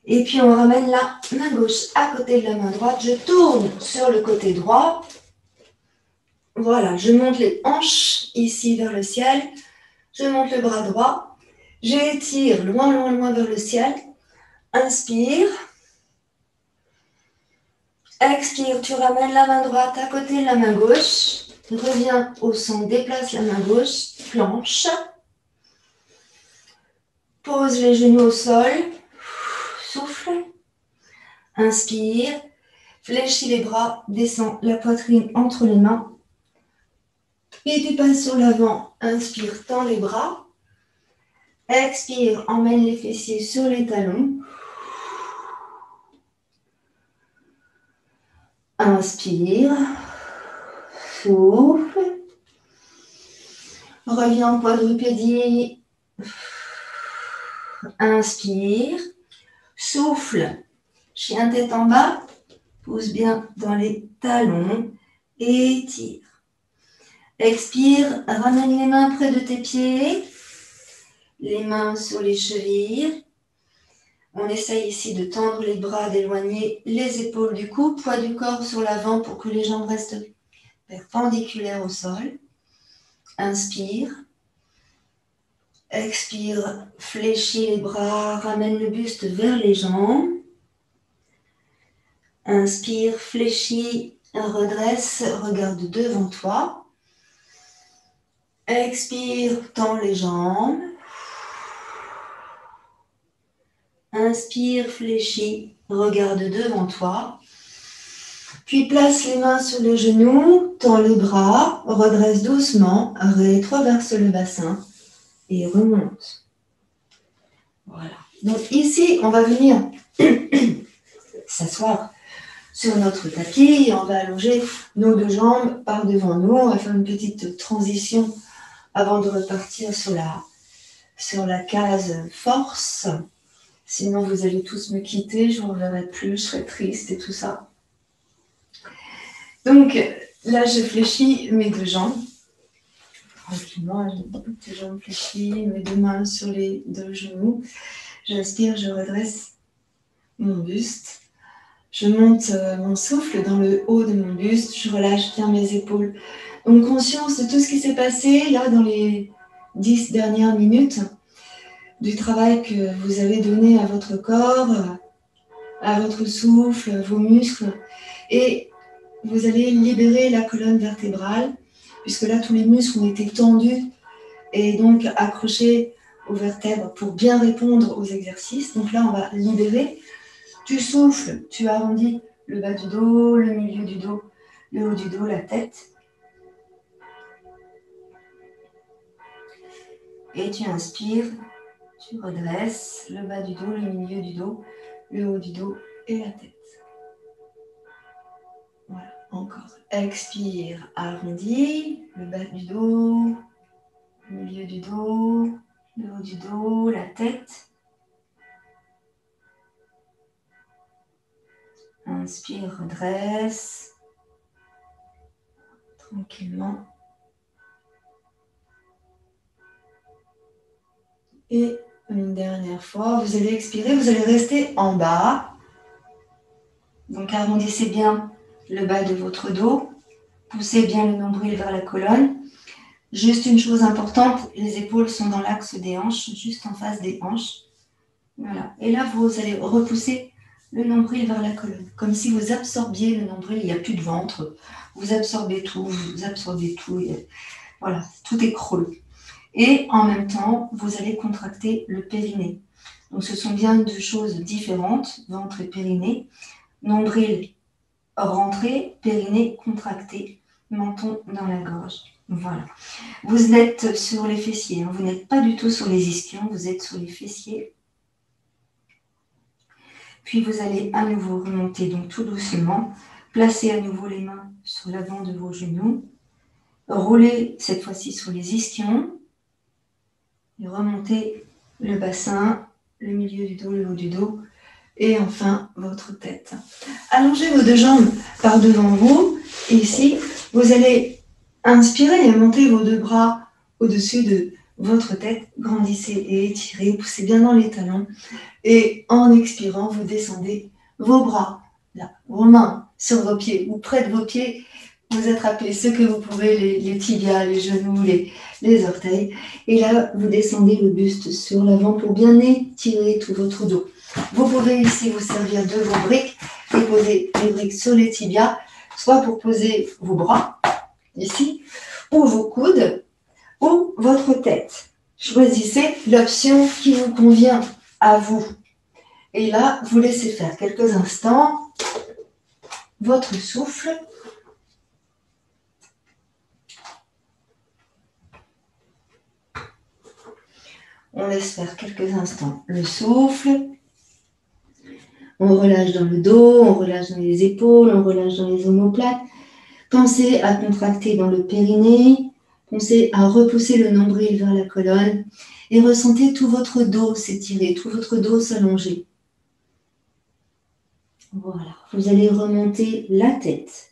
Et puis, on ramène la main gauche à côté de la main droite. Je tourne sur le côté droit. Voilà, je monte les hanches ici vers le ciel. Je monte le bras droit. J'étire loin, loin, loin vers le ciel. Inspire. Expire, tu ramènes la main droite à côté de la main gauche. Reviens au centre, déplace la main gauche. Planche. Pose les genoux au sol. Souffle. Inspire. Fléchis les bras. Descends la poitrine entre les mains. Et tu passes sur l'avant. Inspire, tends les bras. Expire, emmène les fessiers sur les talons. Inspire. Souffle. Reviens en quadrupédie. Inspire. Souffle. Chien tête en bas. Pousse bien dans les talons. Étire. Expire. Ramène les mains près de tes pieds. Les mains sur les chevilles. On essaye ici de tendre les bras, d'éloigner les épaules du cou, poids du corps sur l'avant pour que les jambes restent perpendiculaires au sol. Inspire. Expire, fléchis les bras, ramène le buste vers les jambes. Inspire, fléchis, redresse, regarde devant toi. Expire, tends les jambes. Inspire, fléchis, regarde devant toi. Puis place les mains sur les genoux, tends les bras, redresse doucement, rétroverse le bassin et remonte. Voilà. Donc ici, on va venir s'asseoir sur notre tapis et on va allonger nos deux jambes par devant nous. On va faire une petite transition avant de repartir sur la case force. Sinon, vous allez tous me quitter, je ne vous reverrai plus, je serai triste et tout ça. Donc, là, je fléchis mes deux jambes. Tranquillement, j'ai deux jambes fléchies, mes deux mains sur les deux genoux. J'inspire, je redresse mon buste. Je monte mon souffle dans le haut de mon buste. Je relâche bien mes épaules. Donc, conscience de tout ce qui s'est passé là dans les 10 dernières minutes, du travail que vous avez donné à votre corps, à votre souffle, à vos muscles. Et vous allez libérer la colonne vertébrale, puisque là, tous les muscles ont été tendus et donc accrochés aux vertèbres pour bien répondre aux exercices. Donc là, on va libérer. Tu souffles, tu arrondis le bas du dos, le milieu du dos, le haut du dos, la tête. Et tu inspires, tu redresses le bas du dos, le milieu du dos, le haut du dos et la tête. Voilà, encore. Expire, arrondis, le bas du dos, le milieu du dos, le haut du dos, la tête. Inspire, redresse. Tranquillement. Et une dernière fois, vous allez expirer, vous allez rester en bas. Donc arrondissez bien le bas de votre dos. Poussez bien le nombril vers la colonne. Juste une chose importante, les épaules sont dans l'axe des hanches, juste en face des hanches. Voilà. Et là, vous allez repousser le nombril vers la colonne, comme si vous absorbiez le nombril, il n'y a plus de ventre. Vous absorbez tout, voilà, tout est creux. Et en même temps, vous allez contracter le périnée. Donc ce sont bien deux choses différentes, ventre et périnée. Nombril rentré, périnée contracté, menton dans la gorge. Voilà. Vous êtes sur les fessiers, vous n'êtes pas du tout sur les ischions, vous êtes sur les fessiers. Puis vous allez à nouveau remonter, donc tout doucement, placer à nouveau les mains sur l'avant de vos genoux, rouler cette fois-ci sur les ischions, et remonter le bassin, le milieu du dos, le haut du dos, et enfin votre tête. Allongez vos deux jambes par devant vous, et ici, vous allez inspirer et monter vos deux bras au-dessus de votre tête, grandissez et étirez, poussez bien dans les talons, et en expirant, vous descendez vos bras, là, vos mains sur vos pieds, ou près de vos pieds, vous attrapez ce que vous pouvez, les tibias, les genoux, les orteils, et là, vous descendez le buste sur l'avant pour bien étirer tout votre dos. Vous pouvez ici vous servir de vos briques et poser les briques sur les tibias, soit pour poser vos bras, ici, ou vos coudes, ou votre tête. Choisissez l'option qui vous convient à vous. Et là, vous laissez faire quelques instants votre souffle. On laisse faire quelques instants le souffle. On relâche dans le dos, on relâche dans les épaules, on relâche dans les omoplates. Pensez à contracter dans le périnée. Pensez à repousser le nombril vers la colonne. Et ressentez tout votre dos s'étirer, tout votre dos s'allonger. Voilà. Vous allez remonter la tête,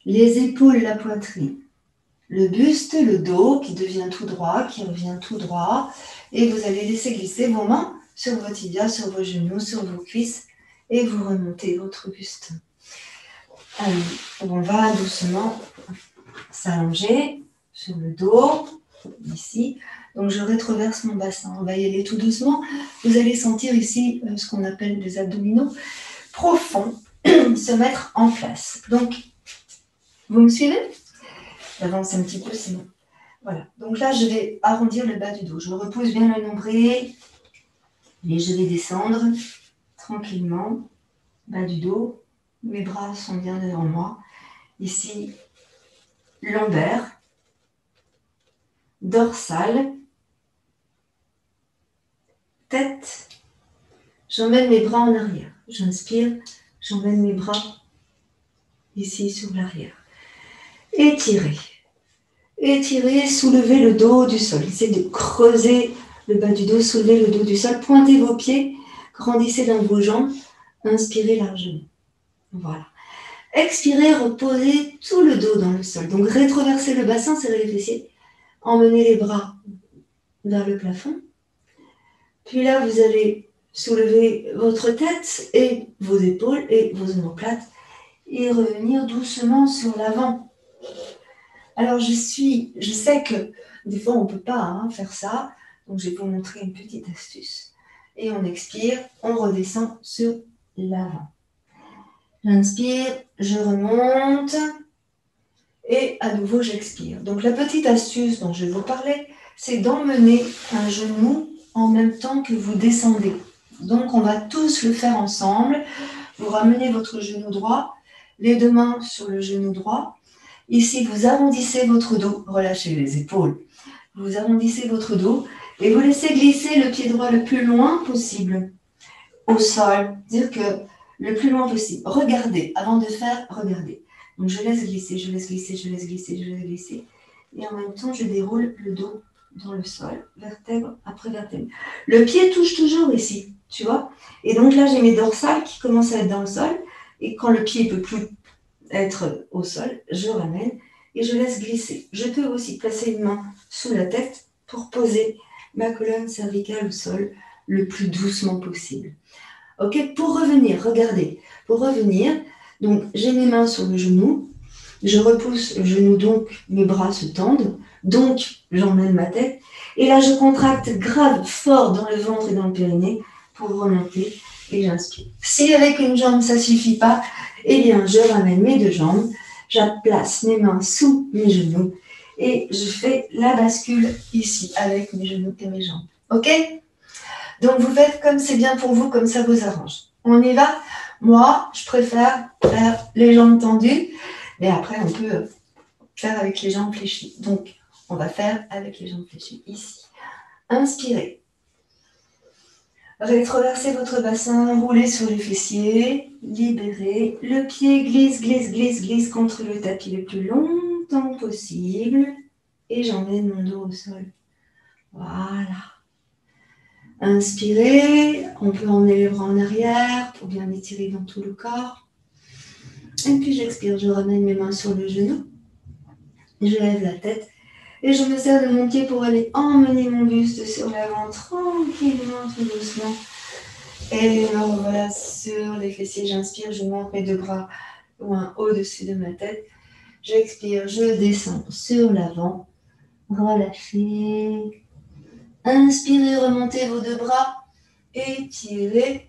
les épaules, la poitrine, le buste, le dos qui devient tout droit, qui revient tout droit. Et vous allez laisser glisser vos mains sur vos tibias, sur vos genoux, sur vos cuisses. Et vous remontez votre buste. On va doucement s'allonger sur le dos, ici. Donc je rétroverse mon bassin. On va y aller tout doucement. Vous allez sentir ici ce qu'on appelle des abdominaux profonds se mettre en place. Donc, vous me suivez? J'avance un petit peu, sinon. Voilà. Donc là, je vais arrondir le bas du dos. Je repousse bien le nombril et je vais descendre tranquillement. Bas du dos. Mes bras sont bien devant moi. Ici, lombaire, dorsale, tête. J'emmène mes bras en arrière. J'inspire, j'emmène mes bras ici sur l'arrière. Étirez. Étirez, soulevez le dos du sol. Essayez de creuser le bas du dos, soulevez le dos du sol. Pointez vos pieds, grandissez dans vos jambes. Inspirez largement. Voilà. Expirez, reposez tout le dos dans le sol. Donc rétroversez le bassin, serrez les fessiers. Emmenez les bras vers le plafond. Puis là, vous allez soulever votre tête et vos épaules et vos omoplates et revenir doucement sur l'avant. Alors, je sais que des fois, on ne peut pas faire ça. Donc, je vais vous montrer une petite astuce. Et on expire, on redescend sur l'avant. J'inspire, je remonte et à nouveau, j'expire. Donc, la petite astuce dont je vais vous parler, c'est d'emmener un genou en même temps que vous descendez. Donc, on va tous le faire ensemble. Vous ramenez votre genou droit, les deux mains sur le genou droit. Ici, vous arrondissez votre dos, relâchez les épaules. Vous arrondissez votre dos et vous laissez glisser le pied droit le plus loin possible au sol. Dire que le plus loin possible. Regardez, avant de faire, regardez. Donc, je laisse glisser, je laisse glisser, je laisse glisser, je laisse glisser. Et en même temps, je déroule le dos dans le sol, vertèbre après vertèbre. Le pied touche toujours ici, tu vois. Et donc là, j'ai mes dorsales qui commencent à être dans le sol. Et quand le pied ne peut plus être au sol, je ramène et je laisse glisser. Je peux aussi placer une main sous la tête pour poser ma colonne cervicale au sol le plus doucement possible. Ok, pour revenir, regardez, pour revenir, donc j'ai mes mains sur le genou, je repousse le genou, donc mes bras se tendent, donc j'emmène ma tête, et là je contracte grave, fort dans le ventre et dans le périnée pour remonter et j'inspire. Si avec une jambe ça ne suffit pas, eh bien je ramène mes deux jambes, j'place mes mains sous mes genoux et je fais la bascule ici avec mes genoux et mes jambes. Ok ? Donc vous faites comme c'est bien pour vous, comme ça vous arrange. On y va ? Moi, je préfère faire les jambes tendues, mais après on peut faire avec les jambes fléchies. Donc on va faire avec les jambes fléchies ici. Inspirez. Rétroversez votre bassin, roulez sur les fessiers, libérez. Le pied glisse, glisse, glisse, glisse contre le tapis le plus longtemps possible. Et j'emmène mon dos au sol. Voilà. Inspirez, on peut emmener les bras en arrière pour bien étirer dans tout le corps. Et puis j'expire, je ramène mes mains sur le genou. Je lève la tête et je me sers de mon pied pour aller emmener mon buste sur l'avant tranquillement, tout doucement. Et me revoilà sur les fessiers. J'inspire, je monte mes deux bras loin au-dessus de ma tête. J'expire, je descends sur l'avant. Relâchez. Inspirez, remontez vos deux bras. Étirez.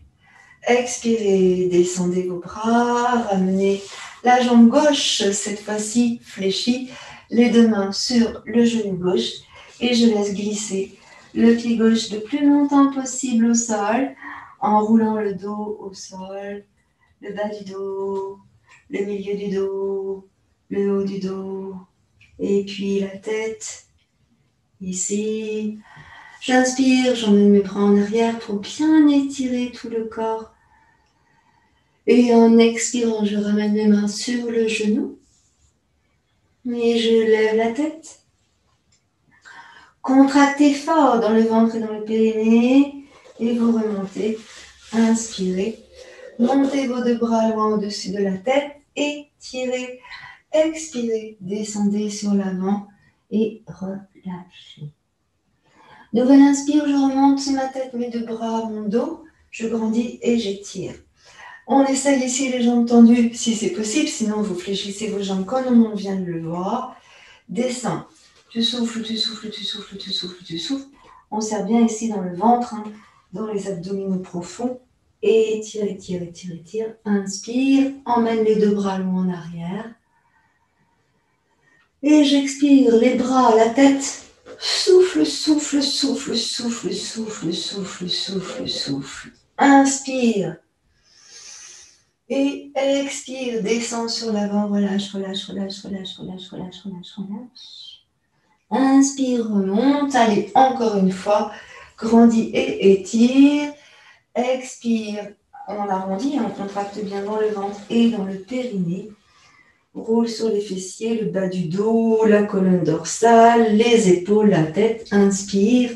Expirez, descendez vos bras. Ramenez la jambe gauche, cette fois-ci fléchie. Les deux mains sur le genou gauche. Et je laisse glisser le pied gauche le plus longtemps possible au sol. En roulant le dos au sol, le bas du dos, le milieu du dos, le haut du dos, et puis la tête, ici. J'inspire, j'emmène mes bras en arrière pour bien étirer tout le corps. Et en expirant, je ramène mes mains sur le genou. Et je lève la tête. Contractez fort dans le ventre et dans le périnée. Et vous remontez. Inspirez. Montez vos deux bras loin au-dessus de la tête. Étirez. Expirez. Descendez sur l'avant. Et relâchez. Nouvelle inspire. Je remonte ma tête, mes deux bras, mon dos. Je grandis et j'étire. On essaye ici les jambes tendues si c'est possible. Sinon, vous fléchissez vos jambes comme on vient de le voir. Descends. Tu souffles, tu souffles, tu souffles, tu souffles, tu souffles. On serre bien ici dans le ventre, dans les abdominaux profonds. Et étire, étire, étire, étire. Inspire, emmène les deux bras loin en arrière. Et j'expire, les bras, la tête. Souffle, souffle, souffle, souffle, souffle, souffle, souffle, souffle. Inspire. Et expire, descends sur l'avant, relâche, relâche, relâche, relâche, relâche, relâche, relâche, relâche. Inspire, remonte, allez, encore une fois, grandis et étire. Expire, on arrondit, on contracte bien dans le ventre et dans le périnée. Roule sur les fessiers, le bas du dos, la colonne dorsale, les épaules, la tête. Inspire.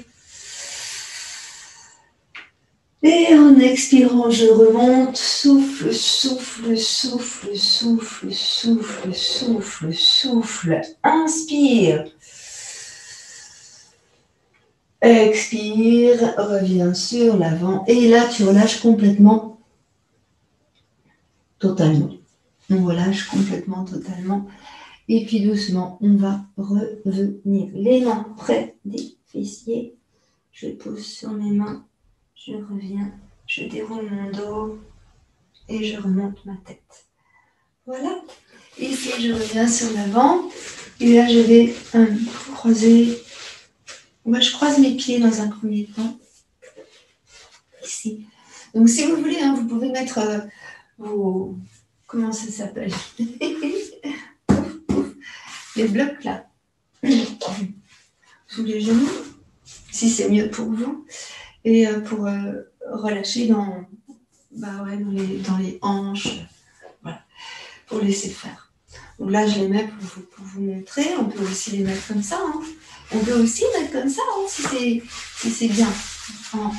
Et en expirant, je remonte. Souffle, souffle, souffle, souffle, souffle, souffle, souffle. Inspire. Expire, reviens sur l'avant. Et là, tu relâches complètement, totalement. On relâche complètement, totalement. Et puis doucement, on va revenir. Les mains près des fessiers. Je pose sur mes mains. Je reviens. Je déroule mon dos. Et je remonte ma tête. Voilà. Ici, je reviens sur l'avant. Et là, je vais croiser. Moi, je croise mes pieds dans un premier temps. Ici. Donc, si vous voulez, vous pouvez mettre vos... Comment ça s'appelle? Les blocs là. Sous les genoux. Si c'est mieux pour vous. Et pour relâcher dans les hanches. Voilà. Pour laisser faire. Donc là, je les mets pour vous montrer. On peut aussi les mettre comme ça. On peut aussi mettre comme ça si c'est bien. En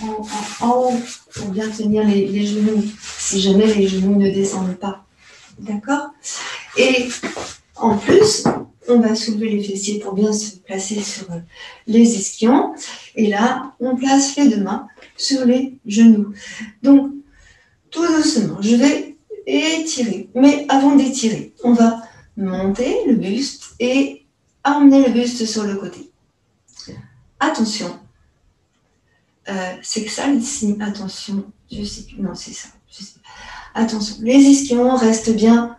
haut, pour bien tenir les genoux. Si jamais les genoux ne descendent pas. D'accord? Et en plus, on va soulever les fessiers pour bien se placer sur les ischions. Et là, on place les deux mains sur les genoux. Donc, tout doucement, je vais étirer. Mais avant d'étirer, on va monter le buste et emmener le buste sur le côté. Attention. C'est que ça le signe. Attention. Je sais plus. Non, c'est ça. Attention. Les ischions restent bien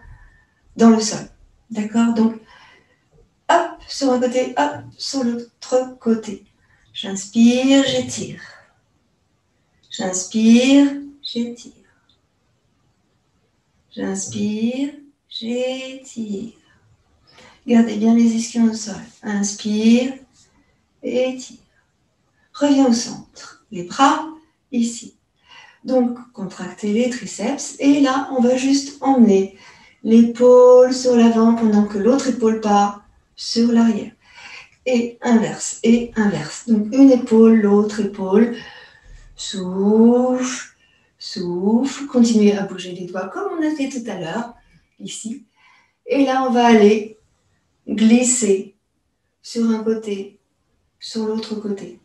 dans le sol. D'accord? Donc, hop, sur un côté, hop, sur l'autre côté. J'inspire, j'étire. J'inspire, j'étire. J'inspire, j'étire. Gardez bien les ischions au sol. Inspire, étire. Reviens au centre. Les bras, ici. Donc, contractez les triceps. Et là, on va juste emmener l'épaule sur l'avant pendant que l'autre épaule part sur l'arrière. Et inverse, et inverse. Donc, une épaule, l'autre épaule. Souffle, souffle. Continuez à bouger les doigts comme on a fait tout à l'heure, ici. Et là, on va aller glisser sur un côté, sur l'autre côté.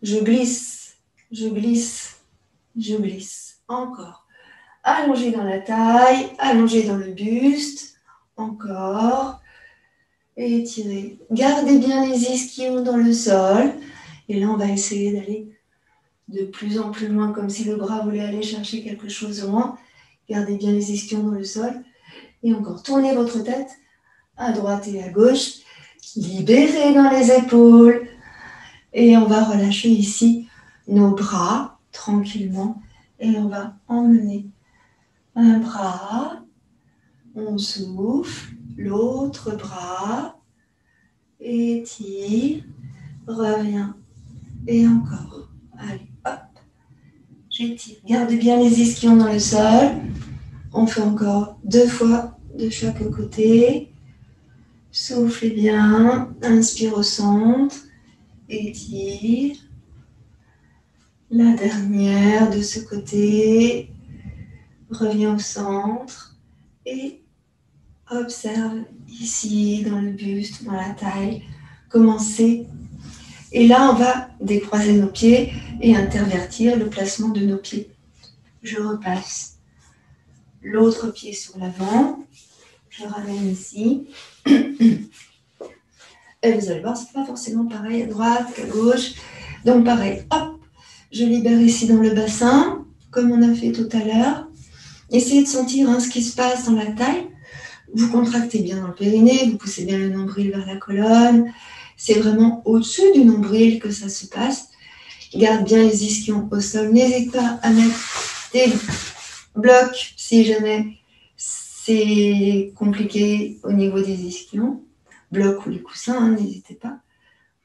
Je glisse, je glisse, je glisse. Encore. Allongé dans la taille, allongé dans le buste. Encore. Étirez. Gardez bien les ischions dans le sol. Et là, on va essayer d'aller de plus en plus loin, comme si le bras voulait aller chercher quelque chose au loin. Gardez bien les ischions dans le sol. Et encore, tournez votre tête à droite et à gauche. Libérez dans les épaules. Et on va relâcher ici nos bras tranquillement. Et on va emmener un bras. On souffle. L'autre bras. Étire. Reviens. Et encore. Allez, hop. J'étire. Gardez bien les ischions dans le sol. On fait encore 2 fois de chaque côté. Soufflez bien. Inspire au centre. Étire. La dernière de ce côté. Reviens au centre. Et observe ici, dans le buste, dans la taille. Commencez. Et là, on va décroiser nos pieds et intervertir le placement de nos pieds. Je repasse l'autre pied sur l'avant. Je ramène ici. Et vous allez voir, c'est pas forcément pareil à droite qu'à gauche. Donc pareil, hop, je libère ici dans le bassin, comme on a fait tout à l'heure. Essayez de sentir ce qui se passe dans la taille. Vous contractez bien dans le périnée, vous poussez bien le nombril vers la colonne. C'est vraiment au-dessus du nombril que ça se passe. Garde bien les ischions au sol. N'hésite pas à mettre des blocs si jamais c'est compliqué au niveau des ischions. Blocs ou les coussins, n'hésitez pas.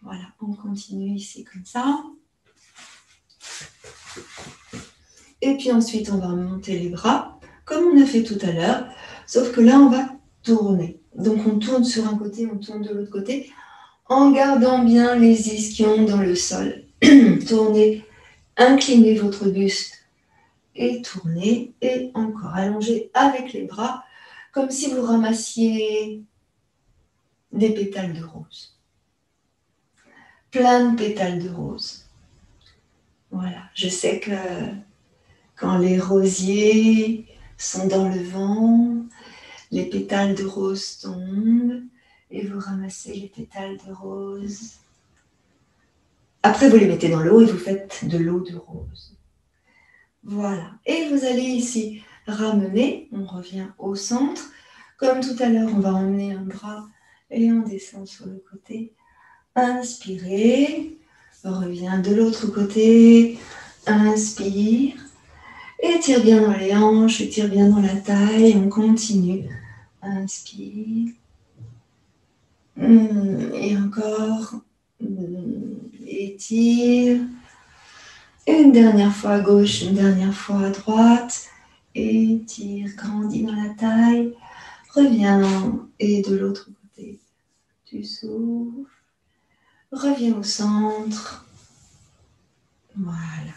Voilà, on continue ici comme ça. Et puis ensuite, on va monter les bras, comme on a fait tout à l'heure. Sauf que là, on va tourner. Donc, on tourne sur un côté, on tourne de l'autre côté, en gardant bien les ischions dans le sol. Tournez, inclinez votre buste et tournez. Et encore, allongez avec les bras, comme si vous ramassiez des pétales de rose. Plein de pétales de rose. Voilà, je sais que quand les rosiers sont dans le vent, les pétales de rose tombent et vous ramassez les pétales de rose. Après, vous les mettez dans l'eau et vous faites de l'eau de rose. Voilà. Et vous allez ici ramener, on revient au centre. Comme tout à l'heure, on va emmener un bras et on descend sur le côté. Inspirez, reviens de l'autre côté, inspire, étire bien dans les hanches, étire bien dans la taille, on continue. Inspire, et encore, étire, une dernière fois à gauche, une dernière fois à droite, étire, grandis dans la taille, reviens, et de l'autre côté, tu souffles, reviens au centre, voilà.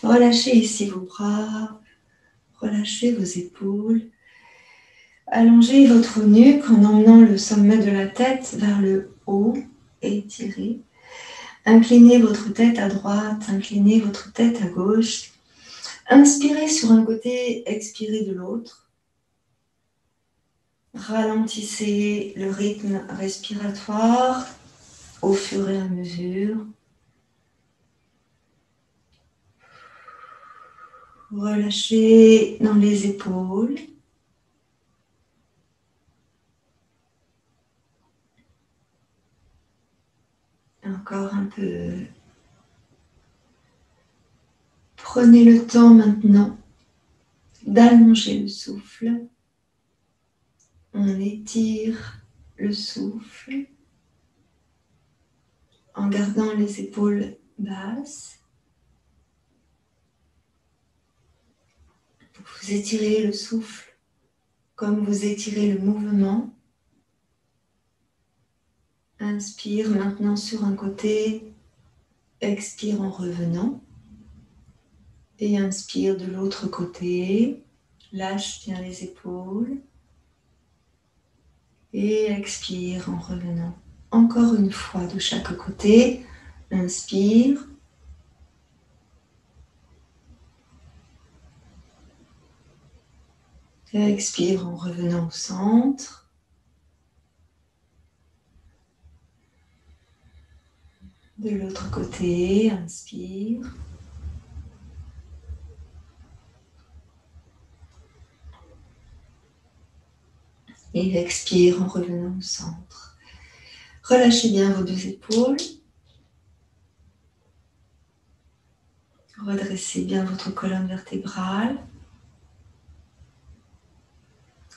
Relâchez ici vos bras, relâchez vos épaules. Allongez votre nuque en emmenant le sommet de la tête vers le haut. Étirez. Inclinez votre tête à droite, inclinez votre tête à gauche. Inspirez sur un côté, expirez de l'autre. Ralentissez le rythme respiratoire au fur et à mesure. Relâchez dans les épaules. Encore un peu. Prenez le temps maintenant d'allonger le souffle. On étire le souffle en gardant les épaules basses. Vous étirez le souffle comme vous étirez le mouvement. Inspire maintenant sur un côté, expire en revenant. Et inspire de l'autre côté, lâche bien les épaules. Et expire en revenant. Encore une fois de chaque côté, inspire. Expire en revenant au centre. De l'autre côté, inspire. Et expire en revenant au centre. Relâchez bien vos deux épaules. Redressez bien votre colonne vertébrale.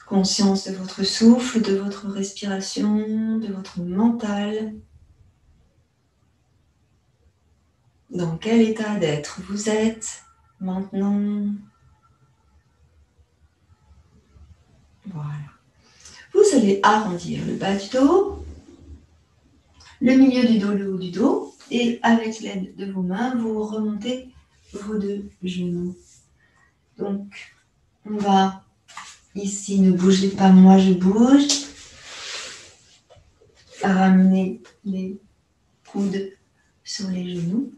Conscience de votre souffle, de votre respiration, de votre mental. Dans quel état d'être vous êtes maintenant? Voilà. Vous allez arrondir le bas du dos, le milieu du dos, le haut du dos, et avec l'aide de vos mains, vous remontez vos deux genoux. Donc, on va ici, ne bougez pas, moi je bouge. Ramener les coudes sur les genoux.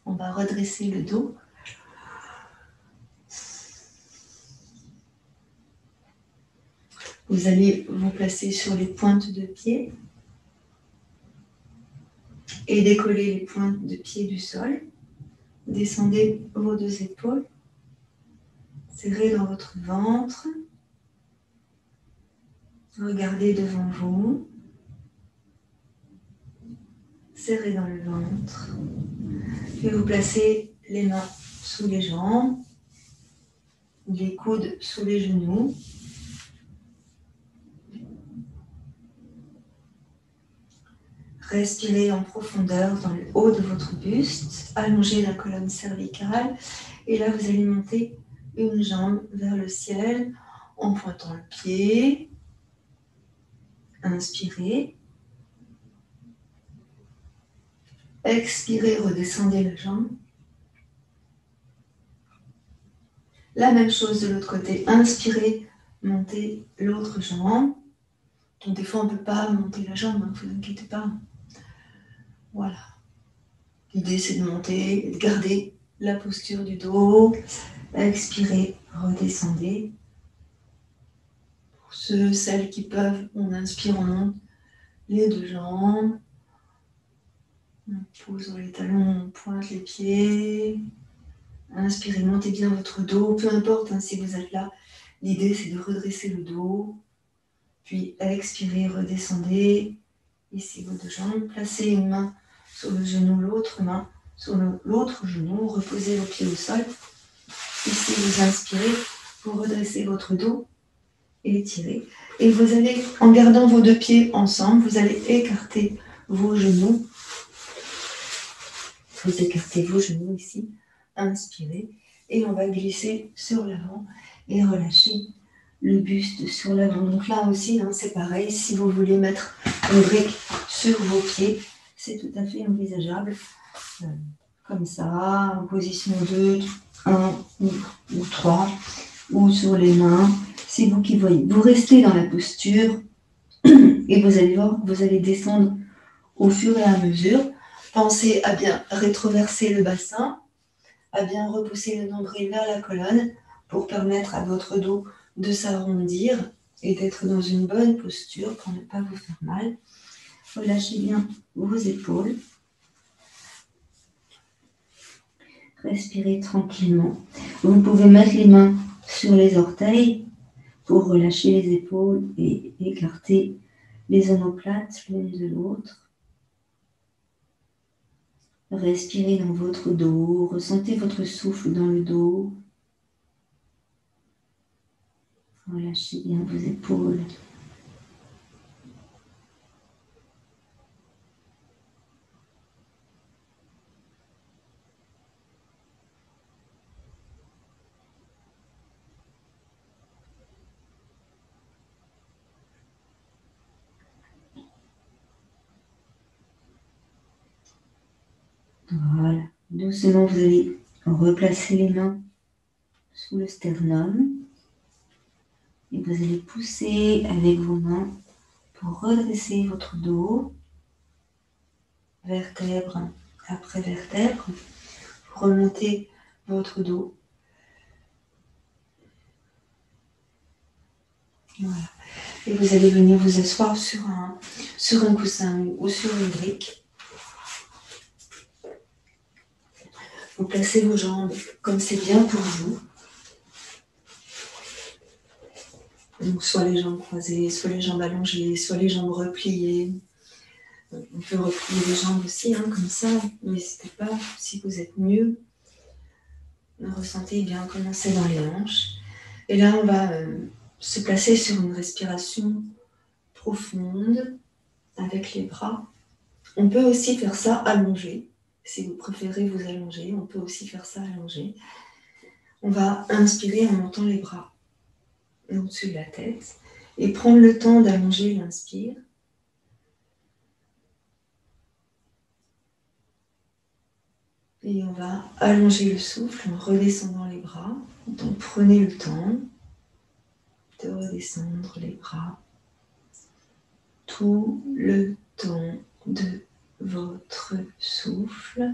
On va redresser le dos. Vous allez vous placer sur les pointes de pied et décoller les pointes de pied du sol. Descendez vos deux épaules. Serrez dans votre ventre. Regardez devant vous. Serrez dans le ventre. Puis vous placez les mains sous les jambes, les coudes sous les genoux. Respirez en profondeur dans le haut de votre buste. Allongez la colonne cervicale. Et là, vous allez monter une jambe vers le ciel en pointant le pied. Inspirez. Expirez, redescendez la jambe. La même chose de l'autre côté. Inspirez, montez l'autre jambe. Donc des fois on ne peut pas monter la jambe, ne vous inquiétez pas. Voilà. L'idée c'est de monter et de garder la posture du dos. Expirez, redescendez. Pour ceux, celles qui peuvent, on inspire, on monte les deux jambes. On pose les talons, on pointe les pieds. Inspirez, montez bien votre dos, peu importe hein, si vous êtes là. L'idée c'est de redresser le dos. Puis expirez, redescendez. Ici vos deux jambes. Placez une main sur le genou, l'autre main sur l'autre genou. Reposez vos pieds au sol. Ici vous inspirez, vous redressez votre dos. Étirez. Et vous allez, en gardant vos deux pieds ensemble, vous allez écarter vos genoux. Vous écartez vos genoux ici. Inspirez. Et on va glisser sur l'avant et relâcher le buste sur l'avant. Donc là aussi, hein, c'est pareil. Si vous voulez mettre une brique sur vos pieds, c'est tout à fait envisageable. Comme ça, en position 2, 1 ou 3, ou sur les mains. C'est vous qui voyez. Vous restez dans la posture et vous allez voir, vous allez descendre au fur et à mesure. Pensez à bien rétroverser le bassin, à bien repousser le nombril vers la colonne pour permettre à votre dos de s'arrondir et d'être dans une bonne posture pour ne pas vous faire mal. Relâchez bien vos épaules. Respirez tranquillement. Vous pouvez mettre les mains sur les orteils pour relâcher les épaules et écarter les omoplates l'une de l'autre. Respirez dans votre dos, ressentez votre souffle dans le dos. Relâchez bien vos épaules. Voilà. Doucement, vous allez replacer les mains sous le sternum. Et vous allez pousser avec vos mains pour redresser votre dos, vertèbre après vertèbre. Remontez votre dos. Voilà. Et vous allez venir vous asseoir sur un coussin ou sur une brique. Vous placez vos jambes comme c'est bien pour vous. Donc, soit les jambes croisées, soit les jambes allongées, soit les jambes repliées. On peut replier les jambes aussi, hein, comme ça. N'hésitez pas, si vous êtes mieux. Ressentez bien commencer dans les hanches. Et là, on va se placer sur une respiration profonde avec les bras. On peut aussi faire ça allongé. Si vous préférez vous allonger, on peut aussi faire ça allongé. On va inspirer en montant les bras au-dessus de la tête et prendre le temps d'allonger l'inspire. Et on va allonger le souffle en redescendant les bras. Donc prenez le temps de redescendre les bras tout le temps de votre souffle.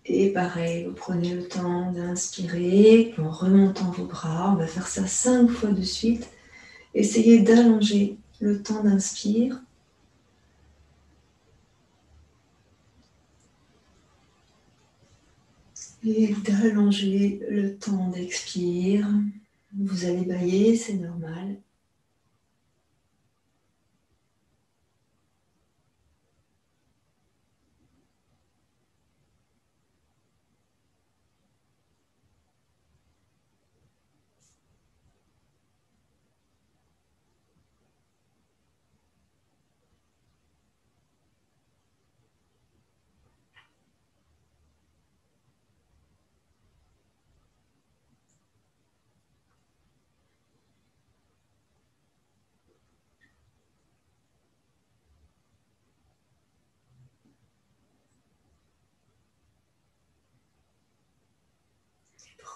Et pareil, vous prenez le temps d'inspirer en remontant vos bras. On va faire ça 5 fois de suite. Essayez d'allonger le temps d'inspire. Et d'allonger le temps d'expire. Vous allez bâiller, c'est normal.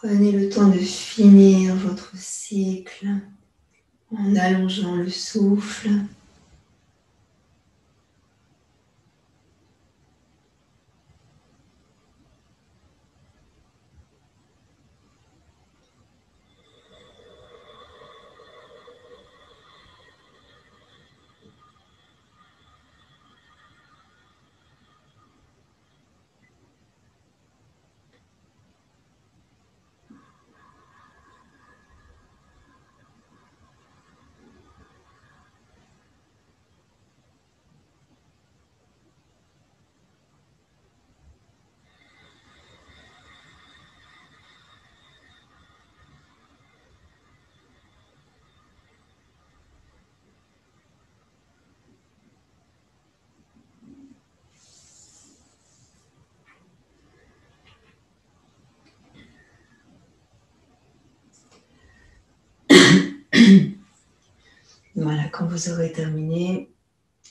Prenez le temps de finir votre cycle en allongeant le souffle. Voilà, quand vous aurez terminé,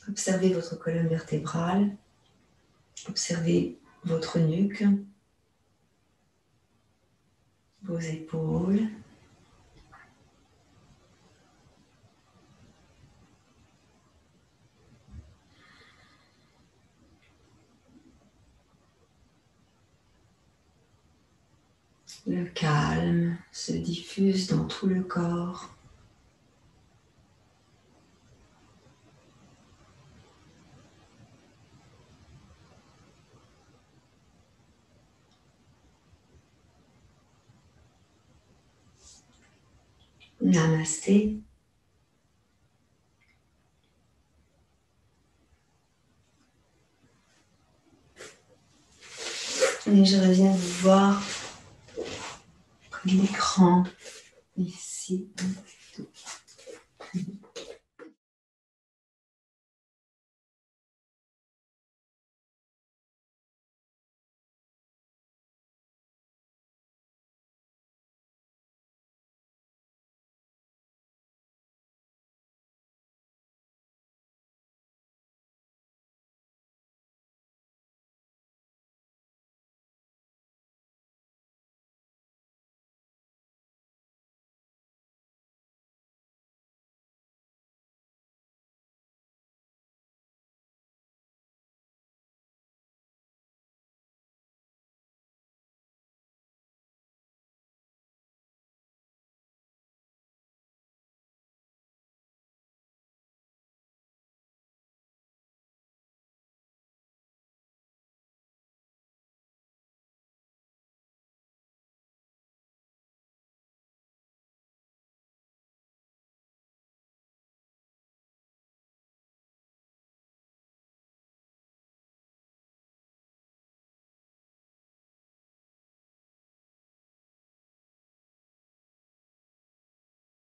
observez votre colonne vertébrale, observez votre nuque, vos épaules. Le calme se diffuse dans tout le corps. Namasté. Et je reviens vous voir près de l'écran, ici.